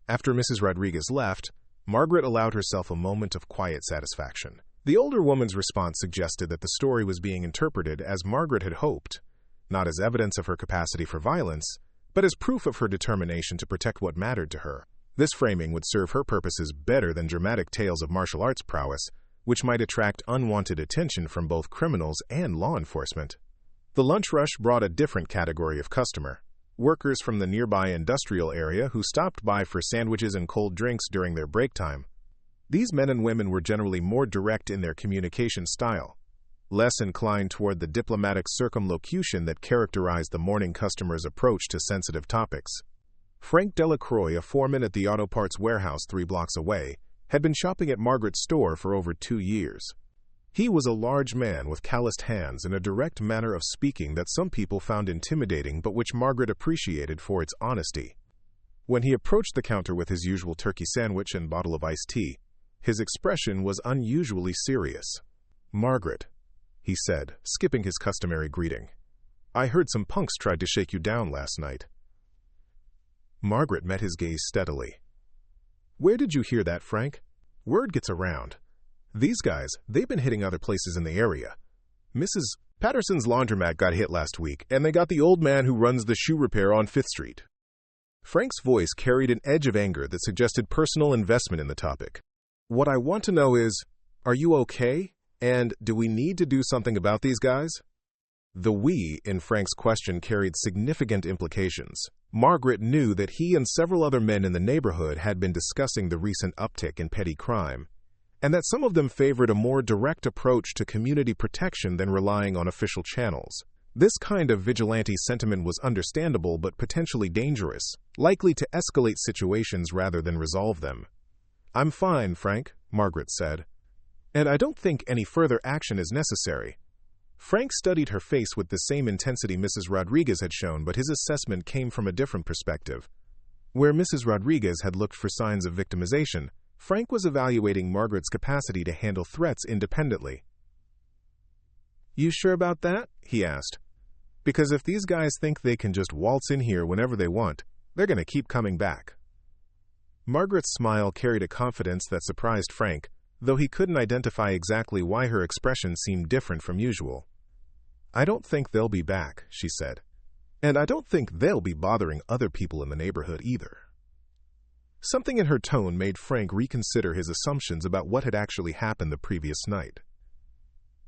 After Mrs. Rodriguez left, Margaret allowed herself a moment of quiet satisfaction. The older woman's response suggested that the story was being interpreted as Margaret had hoped, not as evidence of her capacity for violence, but as proof of her determination to protect what mattered to her. This framing would serve her purposes better than dramatic tales of martial arts prowess, which might attract unwanted attention from both criminals and law enforcement. The lunch rush brought a different category of customer. Workers from the nearby industrial area who stopped by for sandwiches and cold drinks during their break time. These men and women were generally more direct in their communication style, less inclined toward the diplomatic circumlocution that characterized the morning customer's approach to sensitive topics. Frank Delacroix, a foreman at the auto parts warehouse 3 blocks away, had been shopping at Margaret's store for over 2 years. He was a large man with calloused hands and a direct manner of speaking that some people found intimidating but which Margaret appreciated for its honesty. When he approached the counter with his usual turkey sandwich and bottle of iced tea, his expression was unusually serious. "Margaret," he said, skipping his customary greeting. I heard some punks tried to shake you down last night. Margaret met his gaze steadily. Where did you hear that, Frank? Word gets around. These guys, they've been hitting other places in the area. Mrs. Patterson's laundromat got hit last week, and they got the old man who runs the shoe repair on 5th Street. Frank's voice carried an edge of anger that suggested personal investment in the topic. What I want to know is, are you okay? And do we need to do something about these guys? The we in Frank's question carried significant implications. Margaret knew that he and several other men in the neighborhood had been discussing the recent uptick in petty crime, and that some of them favored a more direct approach to community protection than relying on official channels. This kind of vigilante sentiment was understandable but potentially dangerous, likely to escalate situations rather than resolve them. I'm fine, Frank, Margaret said, and I don't think any further action is necessary. Frank studied her face with the same intensity Mrs. Rodriguez had shown, but his assessment came from a different perspective. Where Mrs. Rodriguez had looked for signs of victimization, Frank was evaluating Margaret's capacity to handle threats independently. You sure about that? He asked. Because if these guys think they can just waltz in here whenever they want, they're going to keep coming back. Margaret's smile carried a confidence that surprised Frank, though he couldn't identify exactly why her expression seemed different from usual. I don't think they'll be back, she said. And I don't think they'll be bothering other people in the neighborhood either. Something in her tone made Frank reconsider his assumptions about what had actually happened the previous night.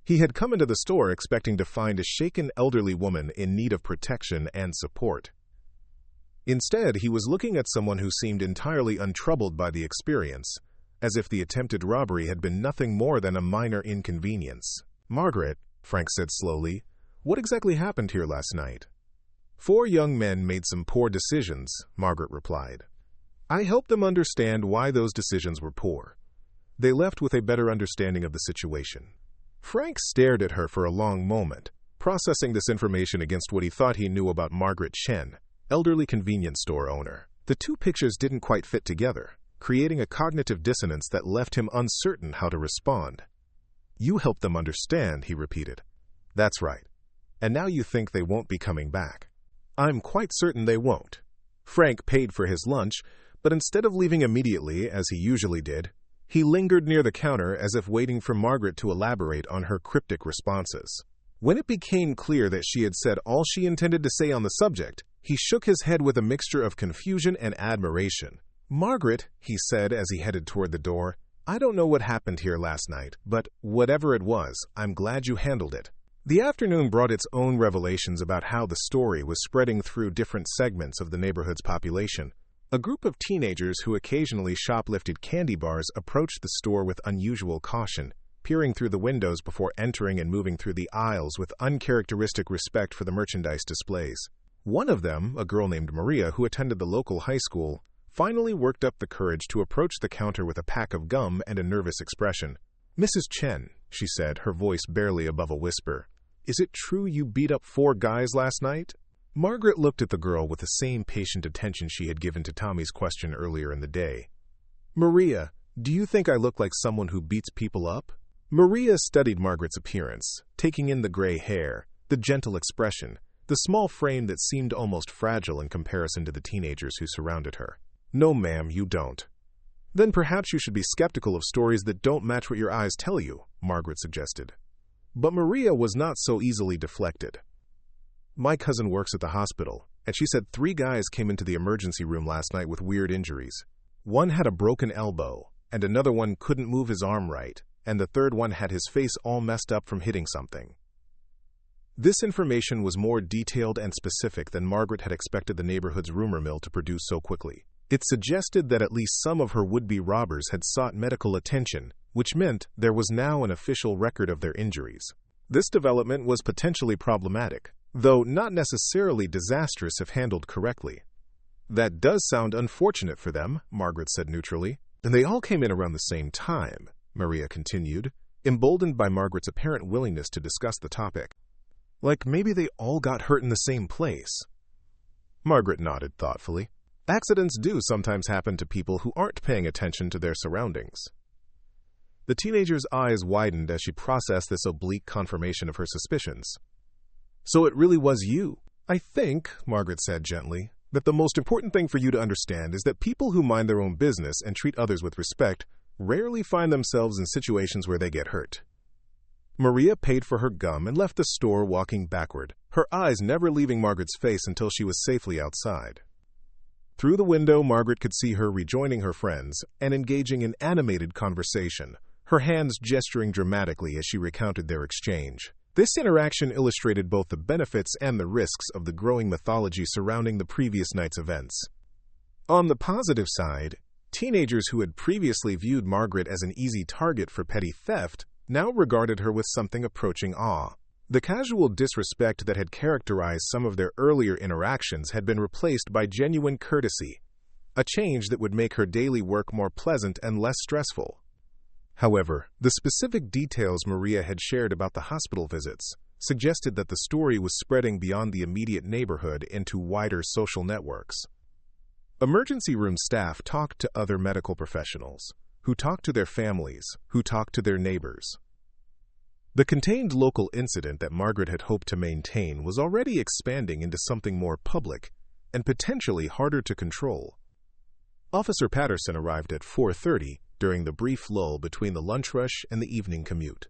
He had come into the store expecting to find a shaken elderly woman in need of protection and support. Instead, he was looking at someone who seemed entirely untroubled by the experience, as if the attempted robbery had been nothing more than a minor inconvenience. Margaret, Frank said slowly, what exactly happened here last night? 4 young men made some poor decisions, Margaret replied. I helped them understand why those decisions were poor. They left with a better understanding of the situation. Frank stared at her for a long moment, processing this information against what he thought he knew about Margaret Chen, elderly convenience store owner. The 2 pictures didn't quite fit together, creating a cognitive dissonance that left him uncertain how to respond. You helped them understand, he repeated. That's right. And now you think they won't be coming back. I'm quite certain they won't. Frank paid for his lunch, but instead of leaving immediately, as he usually did, he lingered near the counter as if waiting for Margaret to elaborate on her cryptic responses. When it became clear that she had said all she intended to say on the subject, he shook his head with a mixture of confusion and admiration. Margaret, he said as he headed toward the door, I don't know what happened here last night, but whatever it was, I'm glad you handled it. The afternoon brought its own revelations about how the story was spreading through different segments of the neighborhood's population. A group of teenagers who occasionally shoplifted candy bars approached the store with unusual caution, peering through the windows before entering and moving through the aisles with uncharacteristic respect for the merchandise displays. One of them, a girl named Maria who attended the local high school, finally worked up the courage to approach the counter with a pack of gum and a nervous expression. Mrs. Chen, she said, her voice barely above a whisper, is it true you beat up 4 guys last night? Margaret looked at the girl with the same patient attention she had given to Tommy's question earlier in the day. Maria, do you think I look like someone who beats people up? Maria studied Margaret's appearance, taking in the gray hair, the gentle expression, the small frame that seemed almost fragile in comparison to the teenagers who surrounded her. No, ma'am, you don't. Then perhaps you should be skeptical of stories that don't match what your eyes tell you, Margaret suggested. But Maria was not so easily deflected. My cousin works at the hospital, and she said 3 guys came into the emergency room last night with weird injuries. One had a broken elbow, and another one couldn't move his arm right, and the third one had his face all messed up from hitting something. This information was more detailed and specific than Margaret had expected the neighborhood's rumor mill to produce so quickly. It suggested that at least some of her would-be robbers had sought medical attention, which meant there was now an official record of their injuries. This development was potentially problematic, though not necessarily disastrous if handled correctly. That does sound unfortunate for them, Margaret said neutrally. And they all came in around the same time, Maria continued, emboldened by Margaret's apparent willingness to discuss the topic. Like maybe they all got hurt in the same place. Margaret nodded thoughtfully. Accidents do sometimes happen to people who aren't paying attention to their surroundings. The teenager's eyes widened as she processed this oblique confirmation of her suspicions. So it really was you. I think, Margaret said gently, that the most important thing for you to understand is that people who mind their own business and treat others with respect rarely find themselves in situations where they get hurt. Maria paid for her gum and left the store walking backward, her eyes never leaving Margaret's face until she was safely outside. Through the window, Margaret could see her rejoining her friends and engaging in animated conversation, her hands gesturing dramatically as she recounted their exchange. This interaction illustrated both the benefits and the risks of the growing mythology surrounding the previous night's events. On the positive side, teenagers who had previously viewed Margaret as an easy target for petty theft now regarded her with something approaching awe. The casual disrespect that had characterized some of their earlier interactions had been replaced by genuine courtesy, a change that would make her daily work more pleasant and less stressful. However, the specific details Maria had shared about the hospital visits suggested that the story was spreading beyond the immediate neighborhood into wider social networks. Emergency room staff talked to other medical professionals, who talked to their families, who talked to their neighbors. The contained local incident that Margaret had hoped to maintain was already expanding into something more public and potentially harder to control. Officer Patterson arrived at 4:30 during the brief lull between the lunch rush and the evening commute.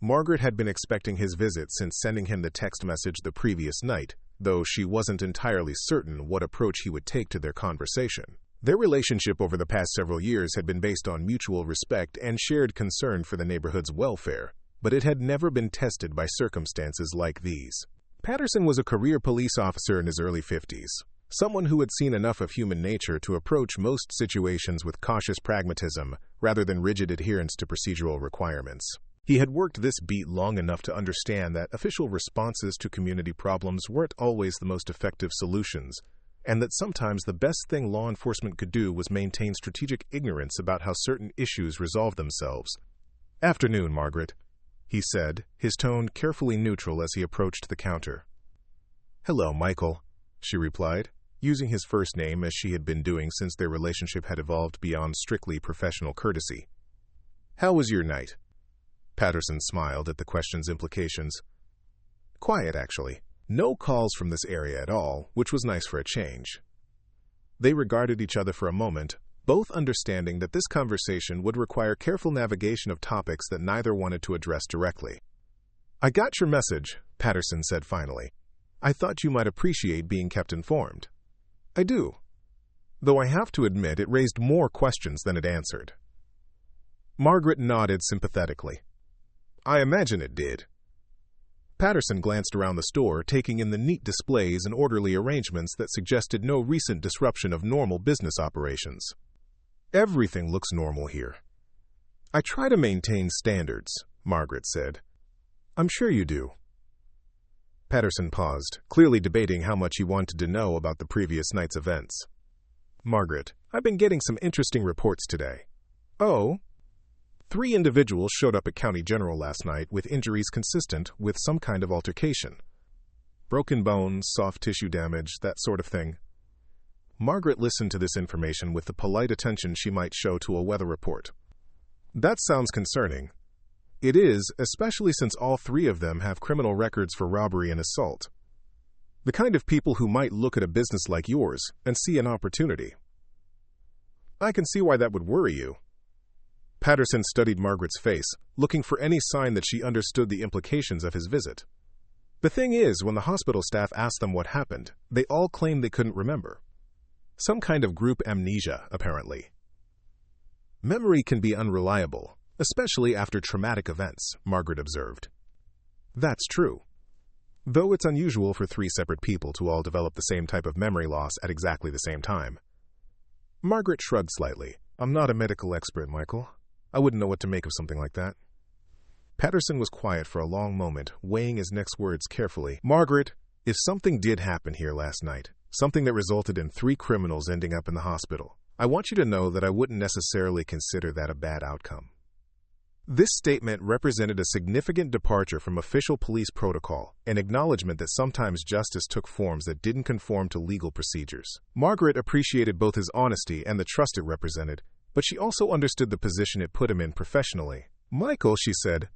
Margaret had been expecting his visit since sending him the text message the previous night, though she wasn't entirely certain what approach he would take to their conversation. Their relationship over the past several years had been based on mutual respect and shared concern for the neighborhood's welfare, but it had never been tested by circumstances like these. Patterson was a career police officer in his early 50s, someone who had seen enough of human nature to approach most situations with cautious pragmatism rather than rigid adherence to procedural requirements. He had worked this beat long enough to understand that official responses to community problems weren't always the most effective solutions, and that sometimes the best thing law enforcement could do was maintain strategic ignorance about how certain issues resolve themselves. "Afternoon, Margaret," he said, his tone carefully neutral as he approached the counter. "Hello, Michael," she replied, using his first name as she had been doing since their relationship had evolved beyond strictly professional courtesy. "How was your night?" Patterson smiled at the question's implications. "Quiet, actually. No calls from this area at all, which was nice for a change." They regarded each other for a moment, both understanding that this conversation would require careful navigation of topics that neither wanted to address directly. "I got your message," Patterson said finally. "I thought you might appreciate being kept informed." "I do. Though I have to admit it raised more questions than it answered." Margaret nodded sympathetically. "I imagine it did." Patterson glanced around the store, taking in the neat displays and orderly arrangements that suggested no recent disruption of normal business operations. "Everything looks normal here." "I try to maintain standards," Margaret said. "I'm sure you do." Patterson paused, clearly debating how much he wanted to know about the previous night's events. "Margaret, I've been getting some interesting reports today." "Oh?" 3 individuals showed up at County General last night with injuries consistent with some kind of altercation. Broken bones, soft tissue damage, that sort of thing. Margaret listened to this information with the polite attention she might show to a weather report. "That sounds concerning." "It is, especially since all 3 of them have criminal records for robbery and assault. The kind of people who might look at a business like yours and see an opportunity." "I can see why that would worry you." Patterson studied Margaret's face, looking for any sign that she understood the implications of his visit. The thing is, when the hospital staff asked them what happened, they all claimed they couldn't remember. Some kind of group amnesia, apparently. "Memory can be unreliable, especially after traumatic events," Margaret observed. "That's true. Though it's unusual for 3 separate people to all develop the same type of memory loss at exactly the same time." Margaret shrugged slightly. "I'm not a medical expert, Michael. I wouldn't know what to make of something like that." Patterson was quiet for a long moment, weighing his next words carefully. "Margaret, if something did happen here last night, something that resulted in 3 criminals ending up in the hospital, I want you to know that I wouldn't necessarily consider that a bad outcome." This statement represented a significant departure from official police protocol, an acknowledgement that sometimes justice took forms that didn't conform to legal procedures. Margaret appreciated both his honesty and the trust it represented, but she also understood the position it put him in professionally. "Michael," she said,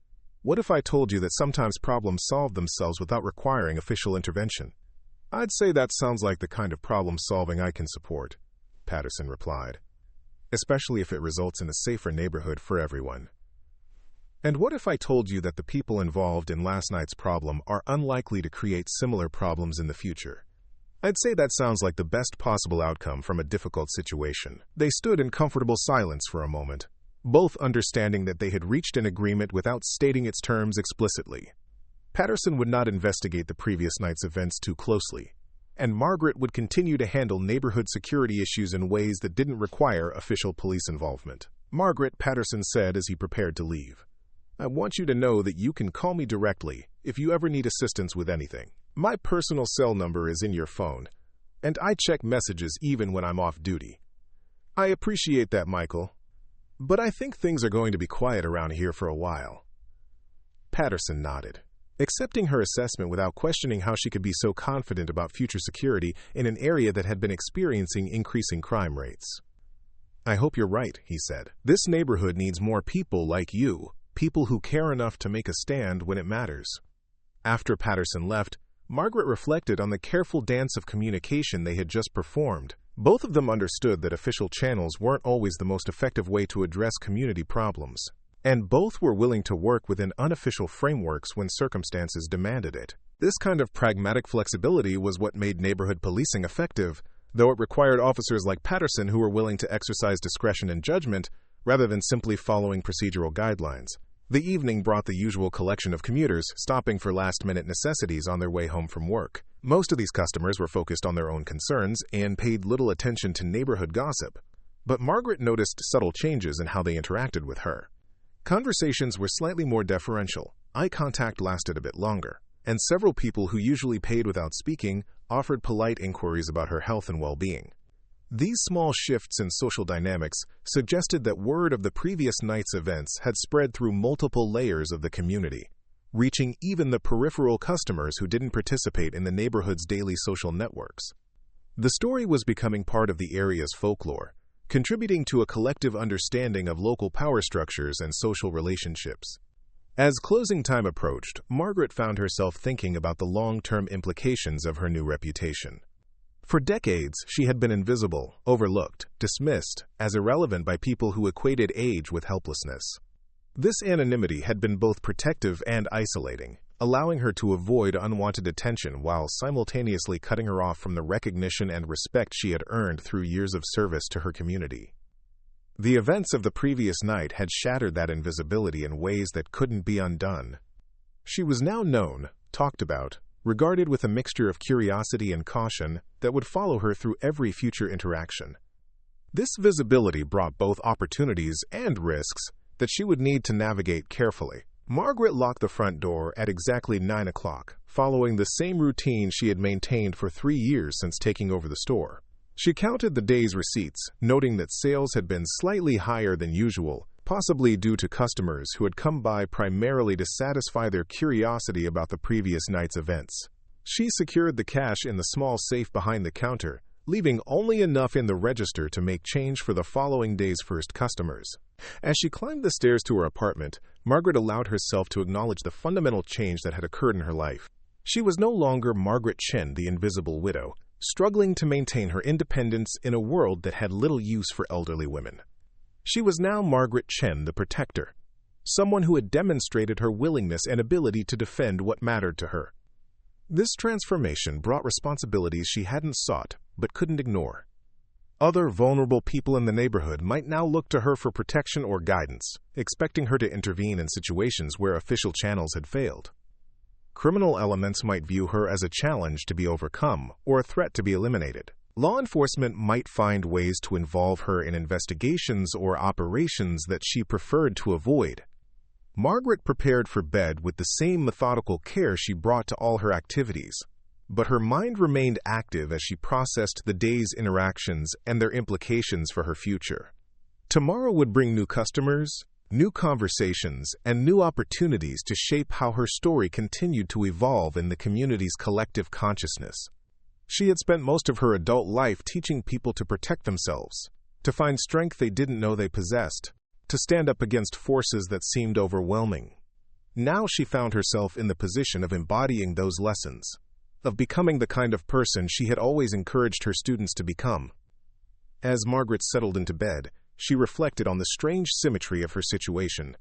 What if I told you that sometimes problems solve themselves without requiring official intervention? I'd say that sounds like the kind of problem solving I can support, Patterson replied, especially if it results in a safer neighborhood for everyone. And what if I told you that the people involved in last night's problem are unlikely to create similar problems in the future? I'd say that sounds like the best possible outcome from a difficult situation. They stood in comfortable silence for a moment, both understanding that they had reached an agreement without stating its terms explicitly. Patterson would not investigate the previous night's events too closely, and Margaret would continue to handle neighborhood security issues in ways that didn't require official police involvement. Margaret, Patterson said as he prepared to leave, I want you to know that you can call me directly if you ever need assistance with anything. My personal cell number is in your phone, and I check messages even when I'm off duty. I appreciate that, Michael, but I think things are going to be quiet around here for a while. Patterson nodded, accepting her assessment without questioning how she could be so confident about future security in an area that had been experiencing increasing crime rates. I hope you're right, he said. This neighborhood needs more people like you, people who care enough to make a stand when it matters. After Patterson left, Margaret reflected on the careful dance of communication they had just performed. Both of them understood that official channels weren't always the most effective way to address community problems, and both were willing to work within unofficial frameworks when circumstances demanded it. This kind of pragmatic flexibility was what made neighborhood policing effective, though it required officers like Patterson who were willing to exercise discretion and judgment rather than simply following procedural guidelines. The evening brought the usual collection of commuters, stopping for last-minute necessities on their way home from work. Most of these customers were focused on their own concerns and paid little attention to neighborhood gossip, but Margaret noticed subtle changes in how they interacted with her. Conversations were slightly more deferential, eye contact lasted a bit longer, and several people who usually paid without speaking offered polite inquiries about her health and well-being. These small shifts in social dynamics suggested that word of the previous night's events had spread through multiple layers of the community, reaching even the peripheral customers who didn't participate in the neighborhood's daily social networks. The story was becoming part of the area's folklore, contributing to a collective understanding of local power structures and social relationships. As closing time approached, Margaret found herself thinking about the long-term implications of her new reputation. For decades, she had been invisible, overlooked, dismissed as irrelevant by people who equated age with helplessness. This anonymity had been both protective and isolating, allowing her to avoid unwanted attention while simultaneously cutting her off from the recognition and respect she had earned through years of service to her community. The events of the previous night had shattered that invisibility in ways that couldn't be undone. She was now known, talked about, regarded with a mixture of curiosity and caution that would follow her through every future interaction. This visibility brought both opportunities and risks that she would need to navigate carefully. Margaret locked the front door at exactly 9 o'clock, following the same routine she had maintained for 3 years since taking over the store. She counted the day's receipts, noting that sales had been slightly higher than usual, possibly due to customers who had come by primarily to satisfy their curiosity about the previous night's events. She secured the cash in the small safe behind the counter, leaving only enough in the register to make change for the following day's first customers. As she climbed the stairs to her apartment, Margaret allowed herself to acknowledge the fundamental change that had occurred in her life. She was no longer Margaret Chen, the invisible widow, struggling to maintain her independence in a world that had little use for elderly women. She was now Margaret Chen, the protector, someone who had demonstrated her willingness and ability to defend what mattered to her. This transformation brought responsibilities she hadn't sought but couldn't ignore. Other vulnerable people in the neighborhood might now look to her for protection or guidance, expecting her to intervene in situations where official channels had failed. Criminal elements might view her as a challenge to be overcome or a threat to be eliminated. Law enforcement might find ways to involve her in investigations or operations that she preferred to avoid. Margaret prepared for bed with the same methodical care she brought to all her activities, but her mind remained active as she processed the day's interactions and their implications for her future. Tomorrow would bring new customers, new conversations, and new opportunities to shape how her story continued to evolve in the community's collective consciousness. She had spent most of her adult life teaching people to protect themselves, to find strength they didn't know they possessed, to stand up against forces that seemed overwhelming. Now she found herself in the position of embodying those lessons, of becoming the kind of person she had always encouraged her students to become. As Margaret settled into bed, she reflected on the strange symmetry of her situation.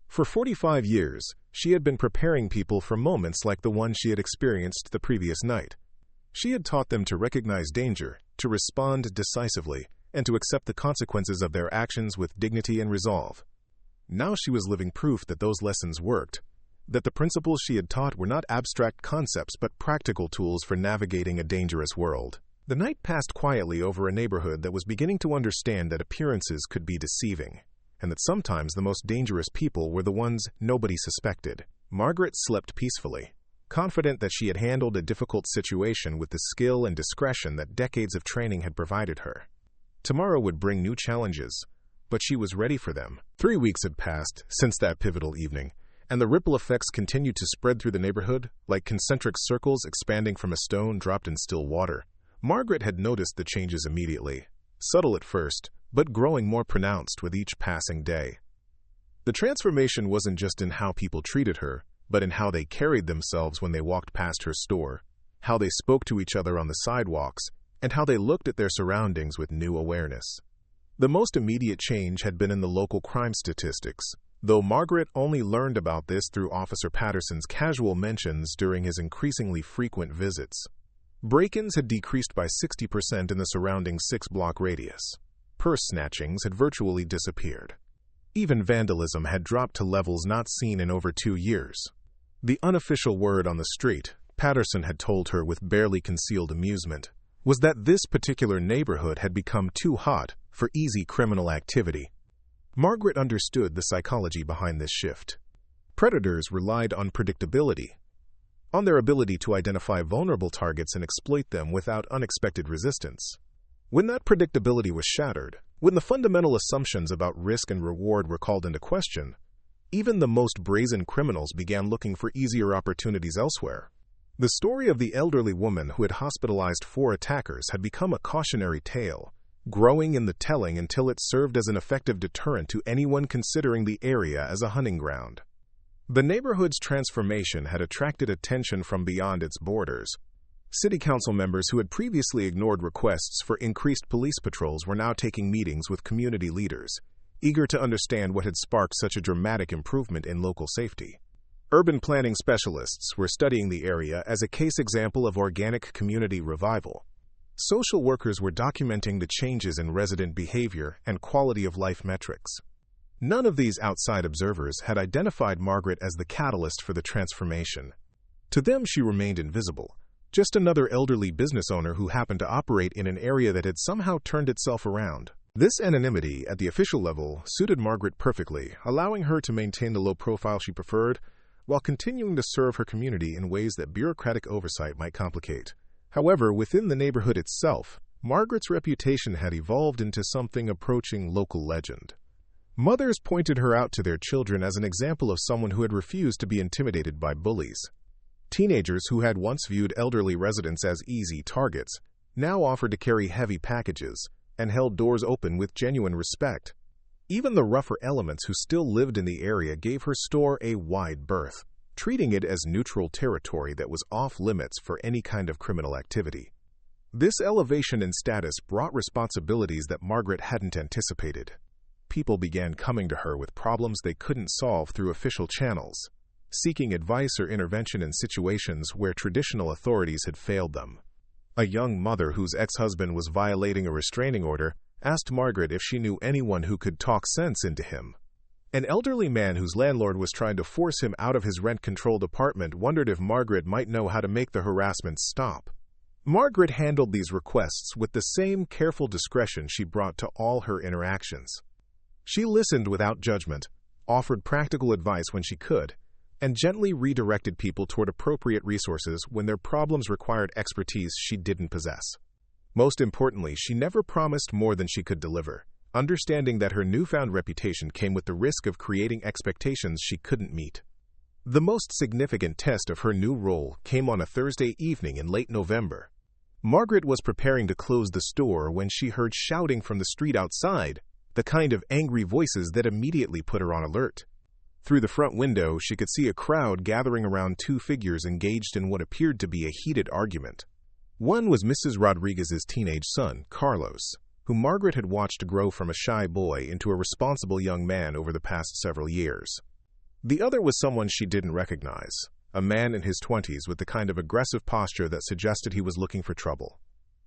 For 45 years, she had been preparing people for moments like the one she had experienced the previous night. She had taught them to recognize danger, to respond decisively, and to accept the consequences of their actions with dignity and resolve. Now she was living proof that those lessons worked, that the principles she had taught were not abstract concepts but practical tools for navigating a dangerous world. The night passed quietly over a neighborhood that was beginning to understand that appearances could be deceiving, and that sometimes the most dangerous people were the ones nobody suspected. Margaret slept peacefully, confident that she had handled a difficult situation with the skill and discretion that decades of training had provided her. Tomorrow would bring new challenges, but she was ready for them. 3 weeks had passed since that pivotal evening, and the ripple effects continued to spread through the neighborhood, like concentric circles expanding from a stone dropped in still water. Margaret had noticed the changes immediately, subtle at first, but growing more pronounced with each passing day. The transformation wasn't just in how people treated her, but in how they carried themselves when they walked past her store, how they spoke to each other on the sidewalks, and how they looked at their surroundings with new awareness. The most immediate change had been in the local crime statistics, though Margaret only learned about this through Officer Patterson's casual mentions during his increasingly frequent visits. Break-ins had decreased by 60% in the surrounding 6-block radius. Purse snatchings had virtually disappeared. Even vandalism had dropped to levels not seen in over 2 years. The unofficial word on the street, Patterson had told her with barely concealed amusement, was that this particular neighborhood had become too hot for easy criminal activity. Margaret understood the psychology behind this shift. Predators relied on predictability, on their ability to identify vulnerable targets and exploit them without unexpected resistance. When that predictability was shattered, when the fundamental assumptions about risk and reward were called into question, even the most brazen criminals began looking for easier opportunities elsewhere. The story of the elderly woman who had hospitalized 4 attackers had become a cautionary tale, growing in the telling until it served as an effective deterrent to anyone considering the area as a hunting ground. The neighborhood's transformation had attracted attention from beyond its borders. City council members who had previously ignored requests for increased police patrols were now taking meetings with community leaders, eager to understand what had sparked such a dramatic improvement in local safety. Urban planning specialists were studying the area as a case example of organic community revival. Social workers were documenting the changes in resident behavior and quality of life metrics. None of these outside observers had identified Margaret as the catalyst for the transformation. To them, she remained invisible, just another elderly business owner who happened to operate in an area that had somehow turned itself around. This anonymity at the official level suited Margaret perfectly, allowing her to maintain the low profile she preferred, while continuing to serve her community in ways that bureaucratic oversight might complicate. However, within the neighborhood itself, Margaret's reputation had evolved into something approaching local legend. Mothers pointed her out to their children as an example of someone who had refused to be intimidated by bullies. Teenagers who had once viewed elderly residents as easy targets now offered to carry heavy packages and held doors open with genuine respect. Even the rougher elements who still lived in the area gave her store a wide berth, treating it as neutral territory that was off-limits for any kind of criminal activity. This elevation in status brought responsibilities that Margaret hadn't anticipated. People began coming to her with problems they couldn't solve through official channels, seeking advice or intervention in situations where traditional authorities had failed them. A young mother whose ex-husband was violating a restraining order asked Margaret if she knew anyone who could talk sense into him. An elderly man whose landlord was trying to force him out of his rent-controlled apartment wondered if Margaret might know how to make the harassment stop. Margaret handled these requests with the same careful discretion she brought to all her interactions. She listened without judgment, offered practical advice when she could, and gently redirected people toward appropriate resources when their problems required expertise she didn't possess. Most importantly, she never promised more than she could deliver, understanding that her newfound reputation came with the risk of creating expectations she couldn't meet. The most significant test of her new role came on a Thursday evening in late November. Margaret was preparing to close the store when she heard shouting from the street outside, the kind of angry voices that immediately put her on alert. Through the front window, she could see a crowd gathering around two figures engaged in what appeared to be a heated argument. One was Mrs. Rodriguez's teenage son, Carlos, whom Margaret had watched grow from a shy boy into a responsible young man over the past several years. The other was someone she didn't recognize, a man in his 20s with the kind of aggressive posture that suggested he was looking for trouble.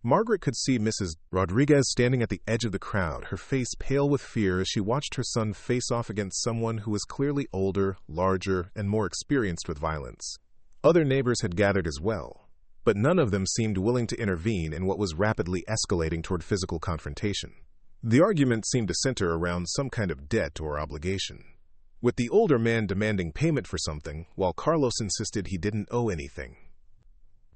Margaret could see Mrs. Rodriguez standing at the edge of the crowd, her face pale with fear as she watched her son face off against someone who was clearly older, larger, and more experienced with violence. Other neighbors had gathered as well, but none of them seemed willing to intervene in what was rapidly escalating toward physical confrontation. The argument seemed to center around some kind of debt or obligation, with the older man demanding payment for something, while Carlos insisted he didn't owe anything.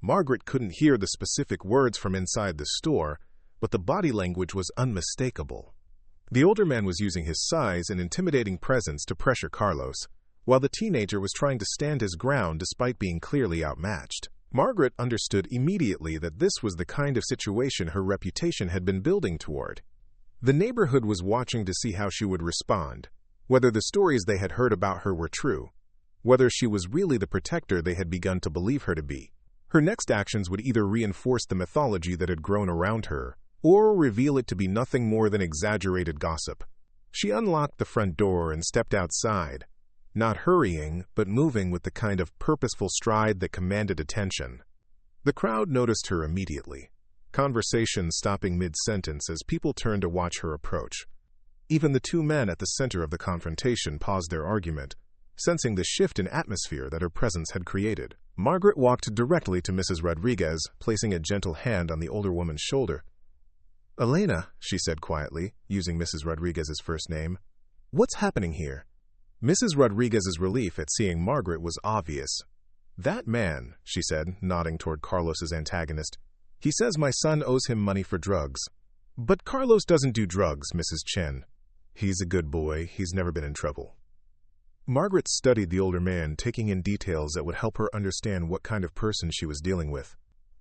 Margaret couldn't hear the specific words from inside the store, but the body language was unmistakable. The older man was using his size and intimidating presence to pressure Carlos, while the teenager was trying to stand his ground despite being clearly outmatched. Margaret understood immediately that this was the kind of situation her reputation had been building toward. The neighborhood was watching to see how she would respond, whether the stories they had heard about her were true, whether she was really the protector they had begun to believe her to be. Her next actions would either reinforce the mythology that had grown around her, or reveal it to be nothing more than exaggerated gossip. She unlocked the front door and stepped outside, not hurrying, but moving with the kind of purposeful stride that commanded attention. The crowd noticed her immediately, conversation stopping mid-sentence as people turned to watch her approach. Even the two men at the center of the confrontation paused their argument, sensing the shift in atmosphere that her presence had created. Margaret walked directly to Mrs. Rodriguez, placing a gentle hand on the older woman's shoulder. "Elena," she said quietly, using Mrs. Rodriguez's first name, "what's happening here?" Mrs. Rodriguez's relief at seeing Margaret was obvious. "That man," she said, nodding toward Carlos's antagonist, "he says my son owes him money for drugs." "But Carlos doesn't do drugs, Mrs. Chen. He's a good boy. He's never been in trouble." Margaret studied the older man, taking in details that would help her understand what kind of person she was dealing with.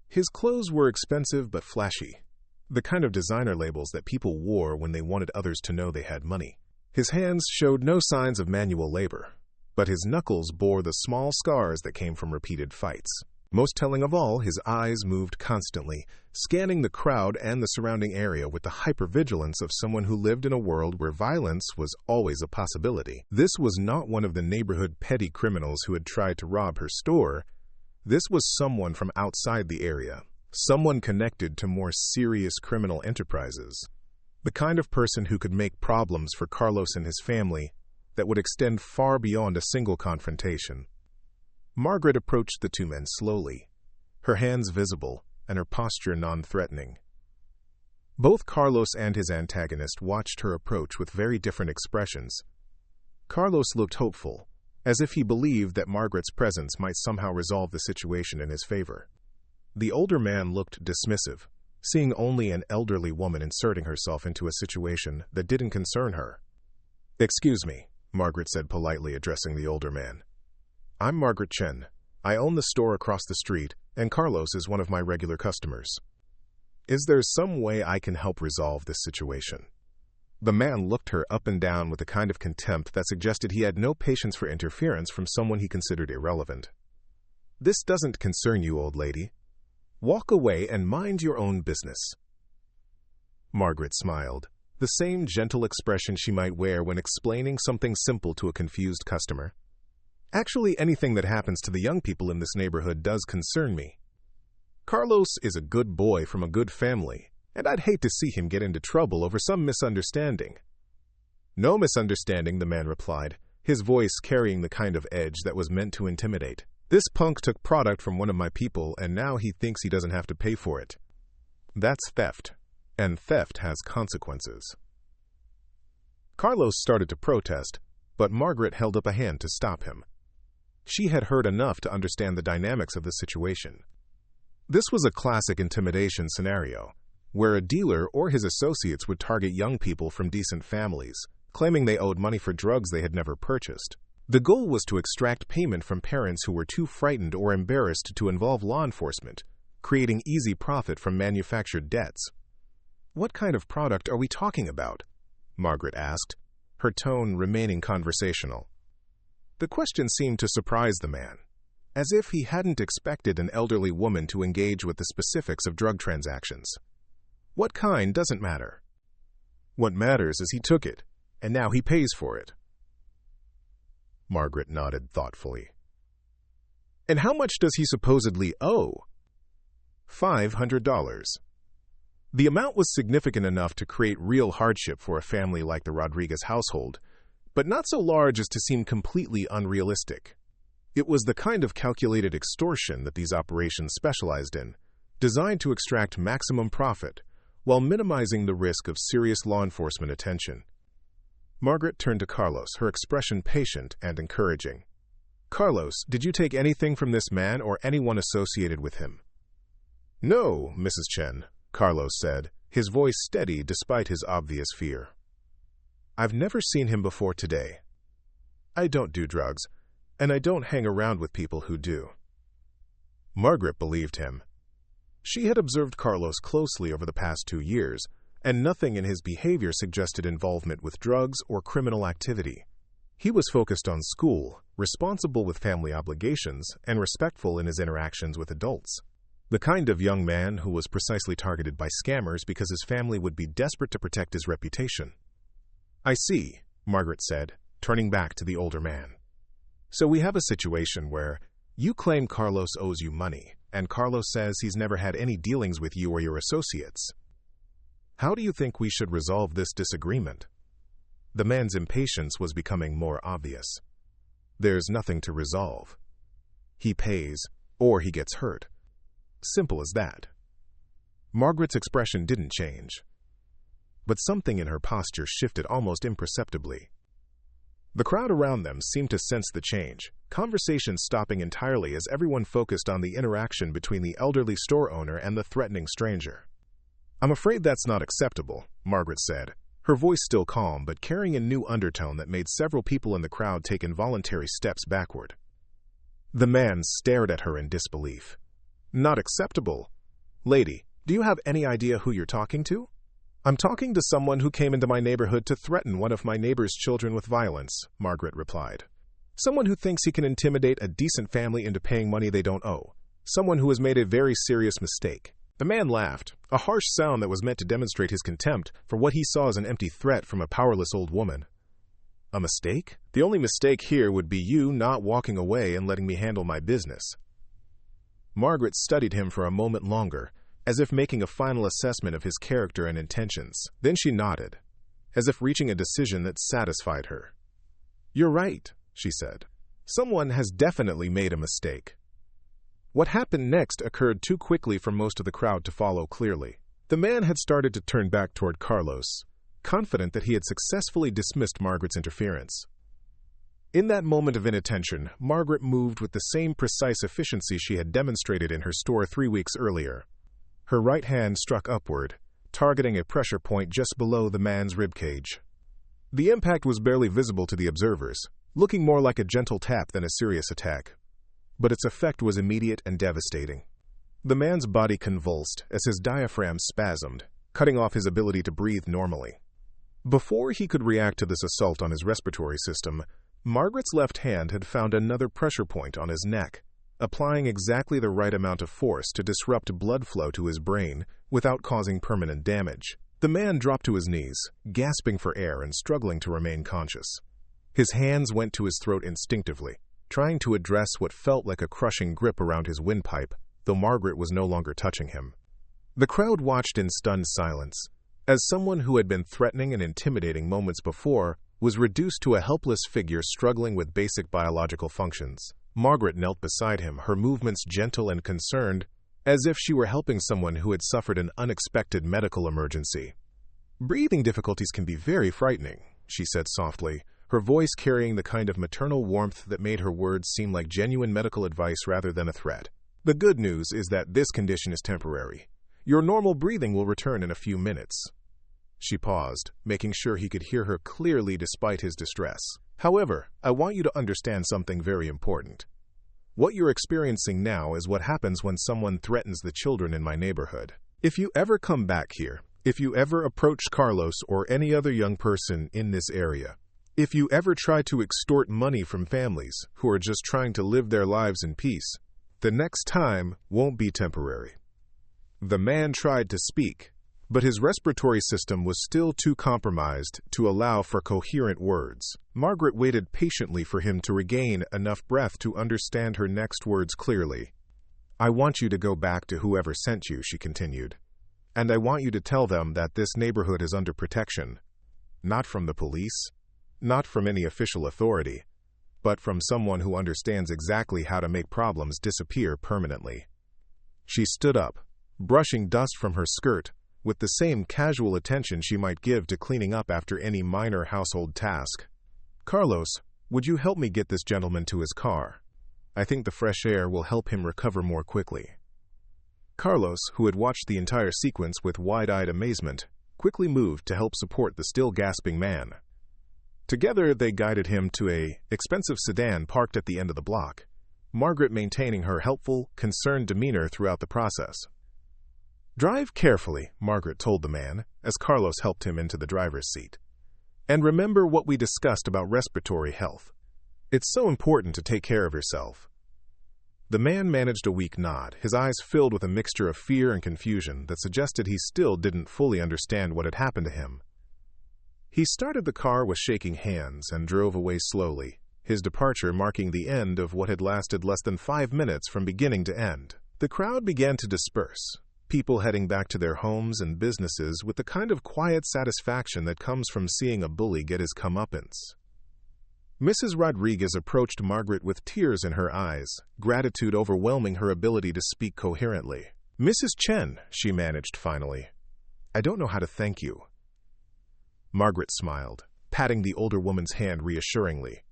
His clothes were expensive but flashy, the kind of designer labels that people wore when they wanted others to know they had money. His hands showed no signs of manual labor, but his knuckles bore the small scars that came from repeated fights. Most telling of all, his eyes moved constantly, scanning the crowd and the surrounding area with the hypervigilance of someone who lived in a world where violence was always a possibility. This was not one of the neighborhood petty criminals who had tried to rob her store. This was someone from outside the area, someone connected to more serious criminal enterprises. The kind of person who could make problems for Carlos and his family that would extend far beyond a single confrontation. Margaret approached the two men slowly, her hands visible and her posture non-threatening. Both Carlos and his antagonist watched her approach with very different expressions. Carlos looked hopeful, as if he believed that Margaret's presence might somehow resolve the situation in his favor. The older man looked dismissive, seeing only an elderly woman inserting herself into a situation that didn't concern her. "Excuse me," Margaret said politely, addressing the older man. "I'm Margaret Chen. I own the store across the street, and Carlos is one of my regular customers. Is there some way I can help resolve this situation?" The man looked her up and down with a kind of contempt that suggested he had no patience for interference from someone he considered irrelevant. "This doesn't concern you, old lady. Walk away and mind your own business." Margaret smiled, the same gentle expression she might wear when explaining something simple to a confused customer. "Actually, anything that happens to the young people in this neighborhood does concern me. Carlos is a good boy from a good family, and I'd hate to see him get into trouble over some misunderstanding." "No misunderstanding," the man replied, his voice carrying the kind of edge that was meant to intimidate. "This punk took product from one of my people, and now he thinks he doesn't have to pay for it. That's theft, and theft has consequences." Carlos started to protest, but Margaret held up a hand to stop him. She had heard enough to understand the dynamics of the situation. This was a classic intimidation scenario, where a dealer or his associates would target young people from decent families, claiming they owed money for drugs they had never purchased. The goal was to extract payment from parents who were too frightened or embarrassed to involve law enforcement, creating easy profit from manufactured debts. "What kind of product are we talking about?" Margaret asked, her tone remaining conversational. The question seemed to surprise the man, as if he hadn't expected an elderly woman to engage with the specifics of drug transactions. What kind doesn't matter. What matters is he took it, and now he pays for it. Margaret nodded thoughtfully. And how much does he supposedly owe? $500. The amount was significant enough to create real hardship for a family like the Rodriguez household, but not so large as to seem completely unrealistic. It was the kind of calculated extortion that these operations specialized in, designed to extract maximum profit while minimizing the risk of serious law enforcement attention. Margaret turned to Carlos, her expression patient and encouraging. Carlos, did you take anything from this man or anyone associated with him? No, Mrs. Chen, Carlos said, his voice steady despite his obvious fear. I've never seen him before today. I don't do drugs, and I don't hang around with people who do. Margaret believed him. She had observed Carlos closely over the past 2 years, and nothing in his behavior suggested involvement with drugs or criminal activity. He was focused on school, responsible with family obligations, and respectful in his interactions with adults. The kind of young man who was precisely targeted by scammers because his family would be desperate to protect his reputation. I see, Margaret said, turning back to the older man. So we have a situation where you claim Carlos owes you money, and Carlos says he's never had any dealings with you or your associates. How do you think we should resolve this disagreement? The man's impatience was becoming more obvious. There's nothing to resolve. He pays, or he gets hurt. Simple as that. Margaret's expression didn't change, but something in her posture shifted almost imperceptibly. The crowd around them seemed to sense the change, conversation stopping entirely as everyone focused on the interaction between the elderly store owner and the threatening stranger. I'm afraid that's not acceptable, Margaret said, her voice still calm but carrying a new undertone that made several people in the crowd take involuntary steps backward. The man stared at her in disbelief. Not acceptable? Lady, do you have any idea who you're talking to? I'm talking to someone who came into my neighborhood to threaten one of my neighbor's children with violence, Margaret replied. Someone who thinks he can intimidate a decent family into paying money they don't owe. Someone who has made a very serious mistake. The man laughed, a harsh sound that was meant to demonstrate his contempt for what he saw as an empty threat from a powerless old woman. A mistake? The only mistake here would be you not walking away and letting me handle my business. Margaret studied him for a moment longer, as if making a final assessment of his character and intentions. Then she nodded, as if reaching a decision that satisfied her. You're right, she said. Someone has definitely made a mistake. What happened next occurred too quickly for most of the crowd to follow clearly. The man had started to turn back toward Carlos, confident that he had successfully dismissed Margaret's interference. In that moment of inattention, Margaret moved with the same precise efficiency she had demonstrated in her store 3 weeks earlier. Her right hand struck upward, targeting a pressure point just below the man's ribcage. The impact was barely visible to the observers, looking more like a gentle tap than a serious attack. But its effect was immediate and devastating. The man's body convulsed as his diaphragm spasmed, cutting off his ability to breathe normally. Before he could react to this assault on his respiratory system, Margaret's left hand had found another pressure point on his neck, applying exactly the right amount of force to disrupt blood flow to his brain without causing permanent damage. The man dropped to his knees, gasping for air and struggling to remain conscious. His hands went to his throat instinctively, trying to address what felt like a crushing grip around his windpipe, though Margaret was no longer touching him. The crowd watched in stunned silence, as someone who had been threatening and intimidating moments before was reduced to a helpless figure struggling with basic biological functions. Margaret knelt beside him, her movements gentle and concerned, as if she were helping someone who had suffered an unexpected medical emergency. Breathing difficulties can be very frightening, she said softly, her voice carrying the kind of maternal warmth that made her words seem like genuine medical advice rather than a threat. The good news is that this condition is temporary. Your normal breathing will return in a few minutes. She paused, making sure he could hear her clearly despite his distress. However, I want you to understand something very important. What you're experiencing now is what happens when someone threatens the children in my neighborhood. If you ever come back here, if you ever approach Carlos or any other young person in this area, If you ever try to extort money from families who are just trying to live their lives in peace, the next time won't be temporary." The man tried to speak, but his respiratory system was still too compromised to allow for coherent words. Margaret waited patiently for him to regain enough breath to understand her next words clearly. "I want you to go back to whoever sent you," she continued. "And I want you to tell them that this neighborhood is under protection. Not from the police, not from any official authority, but from someone who understands exactly how to make problems disappear permanently." She stood up, brushing dust from her skirt, with the same casual attention she might give to cleaning up after any minor household task. "Carlos, would you help me get this gentleman to his car? I think the fresh air will help him recover more quickly." Carlos, who had watched the entire sequence with wide-eyed amazement, quickly moved to help support the still gasping man. Together, they guided him to an expensive sedan parked at the end of the block, Margaret maintaining her helpful, concerned demeanor throughout the process. "Drive carefully," Margaret told the man, as Carlos helped him into the driver's seat. "And remember what we discussed about respiratory health. It's so important to take care of yourself." The man managed a weak nod, his eyes filled with a mixture of fear and confusion that suggested he still didn't fully understand what had happened to him. He started the car with shaking hands and drove away slowly, his departure marking the end of what had lasted less than 5 minutes from beginning to end. The crowd began to disperse, people heading back to their homes and businesses with the kind of quiet satisfaction that comes from seeing a bully get his comeuppance. Mrs. Rodriguez approached Margaret with tears in her eyes, gratitude overwhelming her ability to speak coherently. "Mrs. Chen," she managed finally, "I don't know how to thank you." Margaret smiled, patting the older woman's hand reassuringly.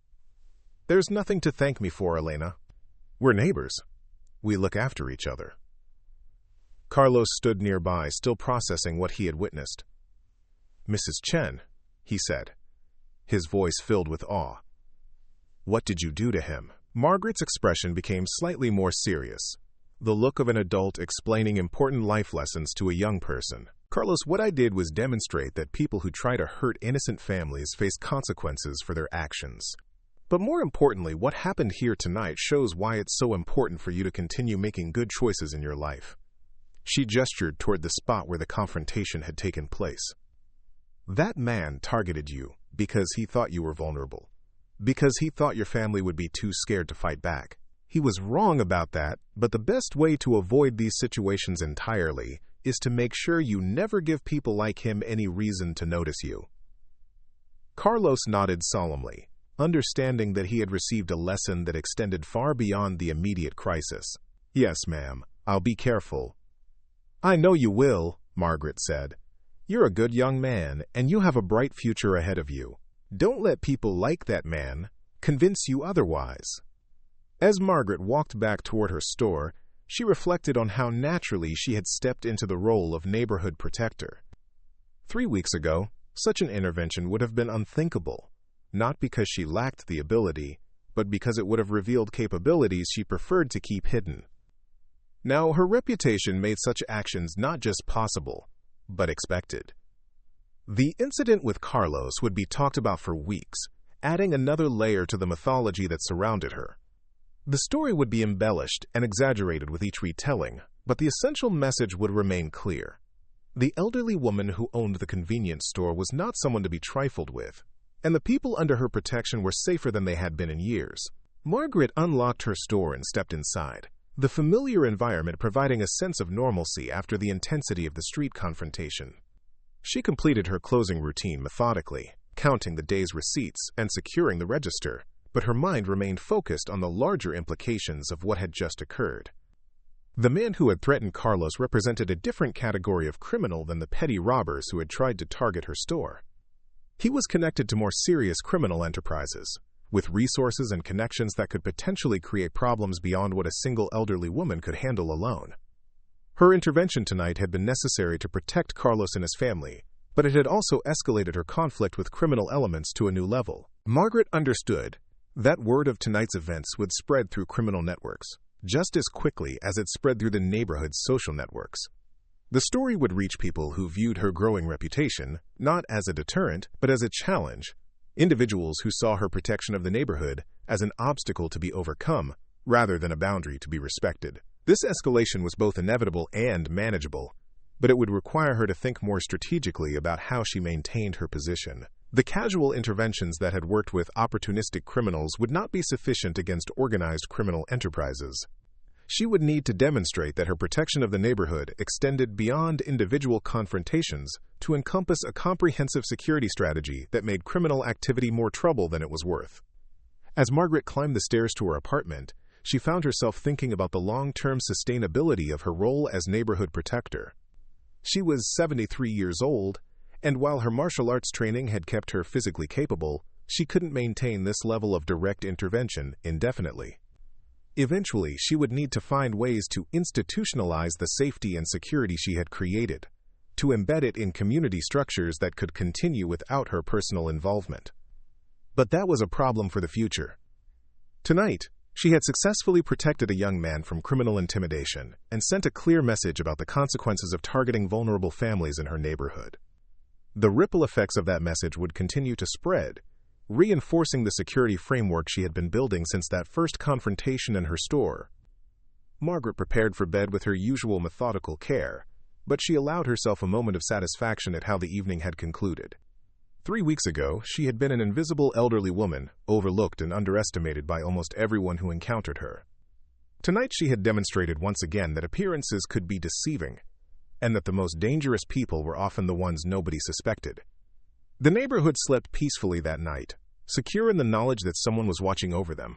"There's nothing to thank me for, Elena. We're neighbors. We look after each other." Carlos stood nearby, still processing what he had witnessed. "Mrs. Chen," he said, his voice filled with awe. "What did you do to him?" Margaret's expression became slightly more serious, the look of an adult explaining important life lessons to a young person. "Carlos, what I did was demonstrate that people who try to hurt innocent families face consequences for their actions. But more importantly, what happened here tonight shows why it's so important for you to continue making good choices in your life." She gestured toward the spot where the confrontation had taken place. "That man targeted you because he thought you were vulnerable, because he thought your family would be too scared to fight back. He was wrong about that, but the best way to avoid these situations entirely is to make sure you never give people like him any reason to notice you." Carlos nodded solemnly, understanding that he had received a lesson that extended far beyond the immediate crisis. "Yes, ma'am, I'll be careful." "I know you will," Margaret said. "You're a good young man, and you have a bright future ahead of you. Don't let people like that man convince you otherwise." As Margaret walked back toward her store, she reflected on how naturally she had stepped into the role of neighborhood protector. 3 weeks ago, such an intervention would have been unthinkable, not because she lacked the ability, but because it would have revealed capabilities she preferred to keep hidden. Now, her reputation made such actions not just possible, but expected. The incident with Carlos would be talked about for weeks, adding another layer to the mythology that surrounded her. The story would be embellished and exaggerated with each retelling, but the essential message would remain clear. The elderly woman who owned the convenience store was not someone to be trifled with, and the people under her protection were safer than they had been in years. Margaret unlocked her store and stepped inside, the familiar environment providing a sense of normalcy after the intensity of the street confrontation. She completed her closing routine methodically, counting the day's receipts and securing the register, but her mind remained focused on the larger implications of what had just occurred. The man who had threatened Carlos represented a different category of criminal than the petty robbers who had tried to target her store. He was connected to more serious criminal enterprises, with resources and connections that could potentially create problems beyond what a single elderly woman could handle alone. Her intervention tonight had been necessary to protect Carlos and his family, but it had also escalated her conflict with criminal elements to a new level. Margaret understood that word of tonight's events would spread through criminal networks, just as quickly as it spread through the neighborhood's social networks. The story would reach people who viewed her growing reputation not as a deterrent, but as a challenge, Individuals who saw her protection of the neighborhood as an obstacle to be overcome rather than a boundary to be respected. This escalation was both inevitable and manageable, but it would require her to think more strategically about how she maintained her position. The casual interventions that had worked with opportunistic criminals would not be sufficient against organized criminal enterprises. She would need to demonstrate that her protection of the neighborhood extended beyond individual confrontations to encompass a comprehensive security strategy that made criminal activity more trouble than it was worth. As Margaret climbed the stairs to her apartment, she found herself thinking about the long-term sustainability of her role as neighborhood protector. She was 73 years old, and while her martial arts training had kept her physically capable, she couldn't maintain this level of direct intervention indefinitely. Eventually, she would need to find ways to institutionalize the safety and security she had created, to embed it in community structures that could continue without her personal involvement. But that was a problem for the future. Tonight, she had successfully protected a young man from criminal intimidation and sent a clear message about the consequences of targeting vulnerable families in her neighborhood. The ripple effects of that message would continue to spread, reinforcing the security framework she had been building since that first confrontation in her store. Margaret prepared for bed with her usual methodical care, but she allowed herself a moment of satisfaction at how the evening had concluded. 3 weeks ago, she had been an invisible elderly woman, overlooked and underestimated by almost everyone who encountered her. Tonight she had demonstrated once again that appearances could be deceiving, and that the most dangerous people were often the ones nobody suspected. The neighborhood slept peacefully that night, secure in the knowledge that someone was watching over them,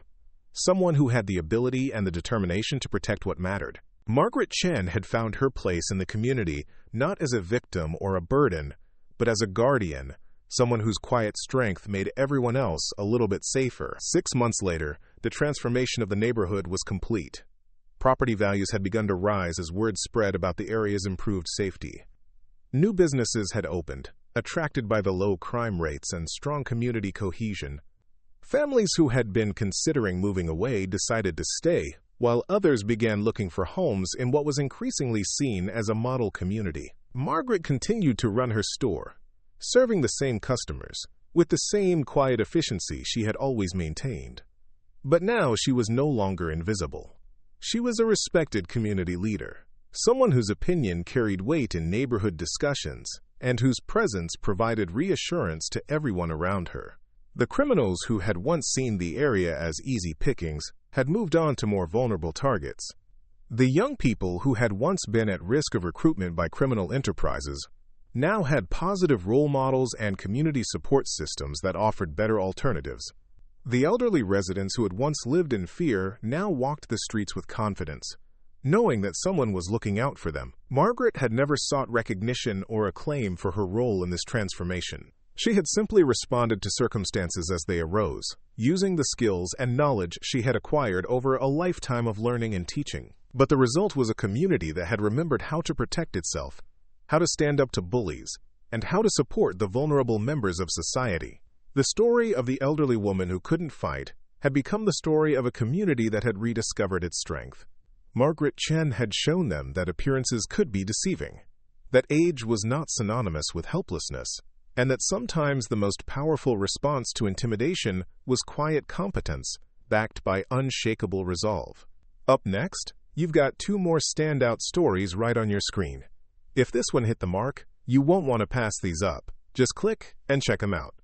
someone who had the ability and the determination to protect what mattered. Margaret Chen had found her place in the community not as a victim or a burden, but as a guardian, someone whose quiet strength made everyone else a little bit safer. 6 months later, the transformation of the neighborhood was complete. Property values had begun to rise as word spread about the area's improved safety. New businesses had opened, attracted by the low crime rates and strong community cohesion. Families who had been considering moving away decided to stay, while others began looking for homes in what was increasingly seen as a model community. Margaret continued to run her store, serving the same customers, with the same quiet efficiency she had always maintained. But now she was no longer invisible. She was a respected community leader, someone whose opinion carried weight in neighborhood discussions, and whose presence provided reassurance to everyone around her. The criminals who had once seen the area as easy pickings had moved on to more vulnerable targets. The young people who had once been at risk of recruitment by criminal enterprises now had positive role models and community support systems that offered better alternatives. The elderly residents who had once lived in fear now walked the streets with confidence, knowing that someone was looking out for them. Margaret had never sought recognition or acclaim for her role in this transformation. She had simply responded to circumstances as they arose, using the skills and knowledge she had acquired over a lifetime of learning and teaching. But the result was a community that had remembered how to protect itself, how to stand up to bullies, and how to support the vulnerable members of society. The story of the elderly woman who couldn't fight had become the story of a community that had rediscovered its strength. Margaret Chen had shown them that appearances could be deceiving, that age was not synonymous with helplessness, and that sometimes the most powerful response to intimidation was quiet competence, backed by unshakable resolve. Up next, you've got 2 more standout stories right on your screen. If this one hit the mark, you won't want to pass these up. Just click and check them out.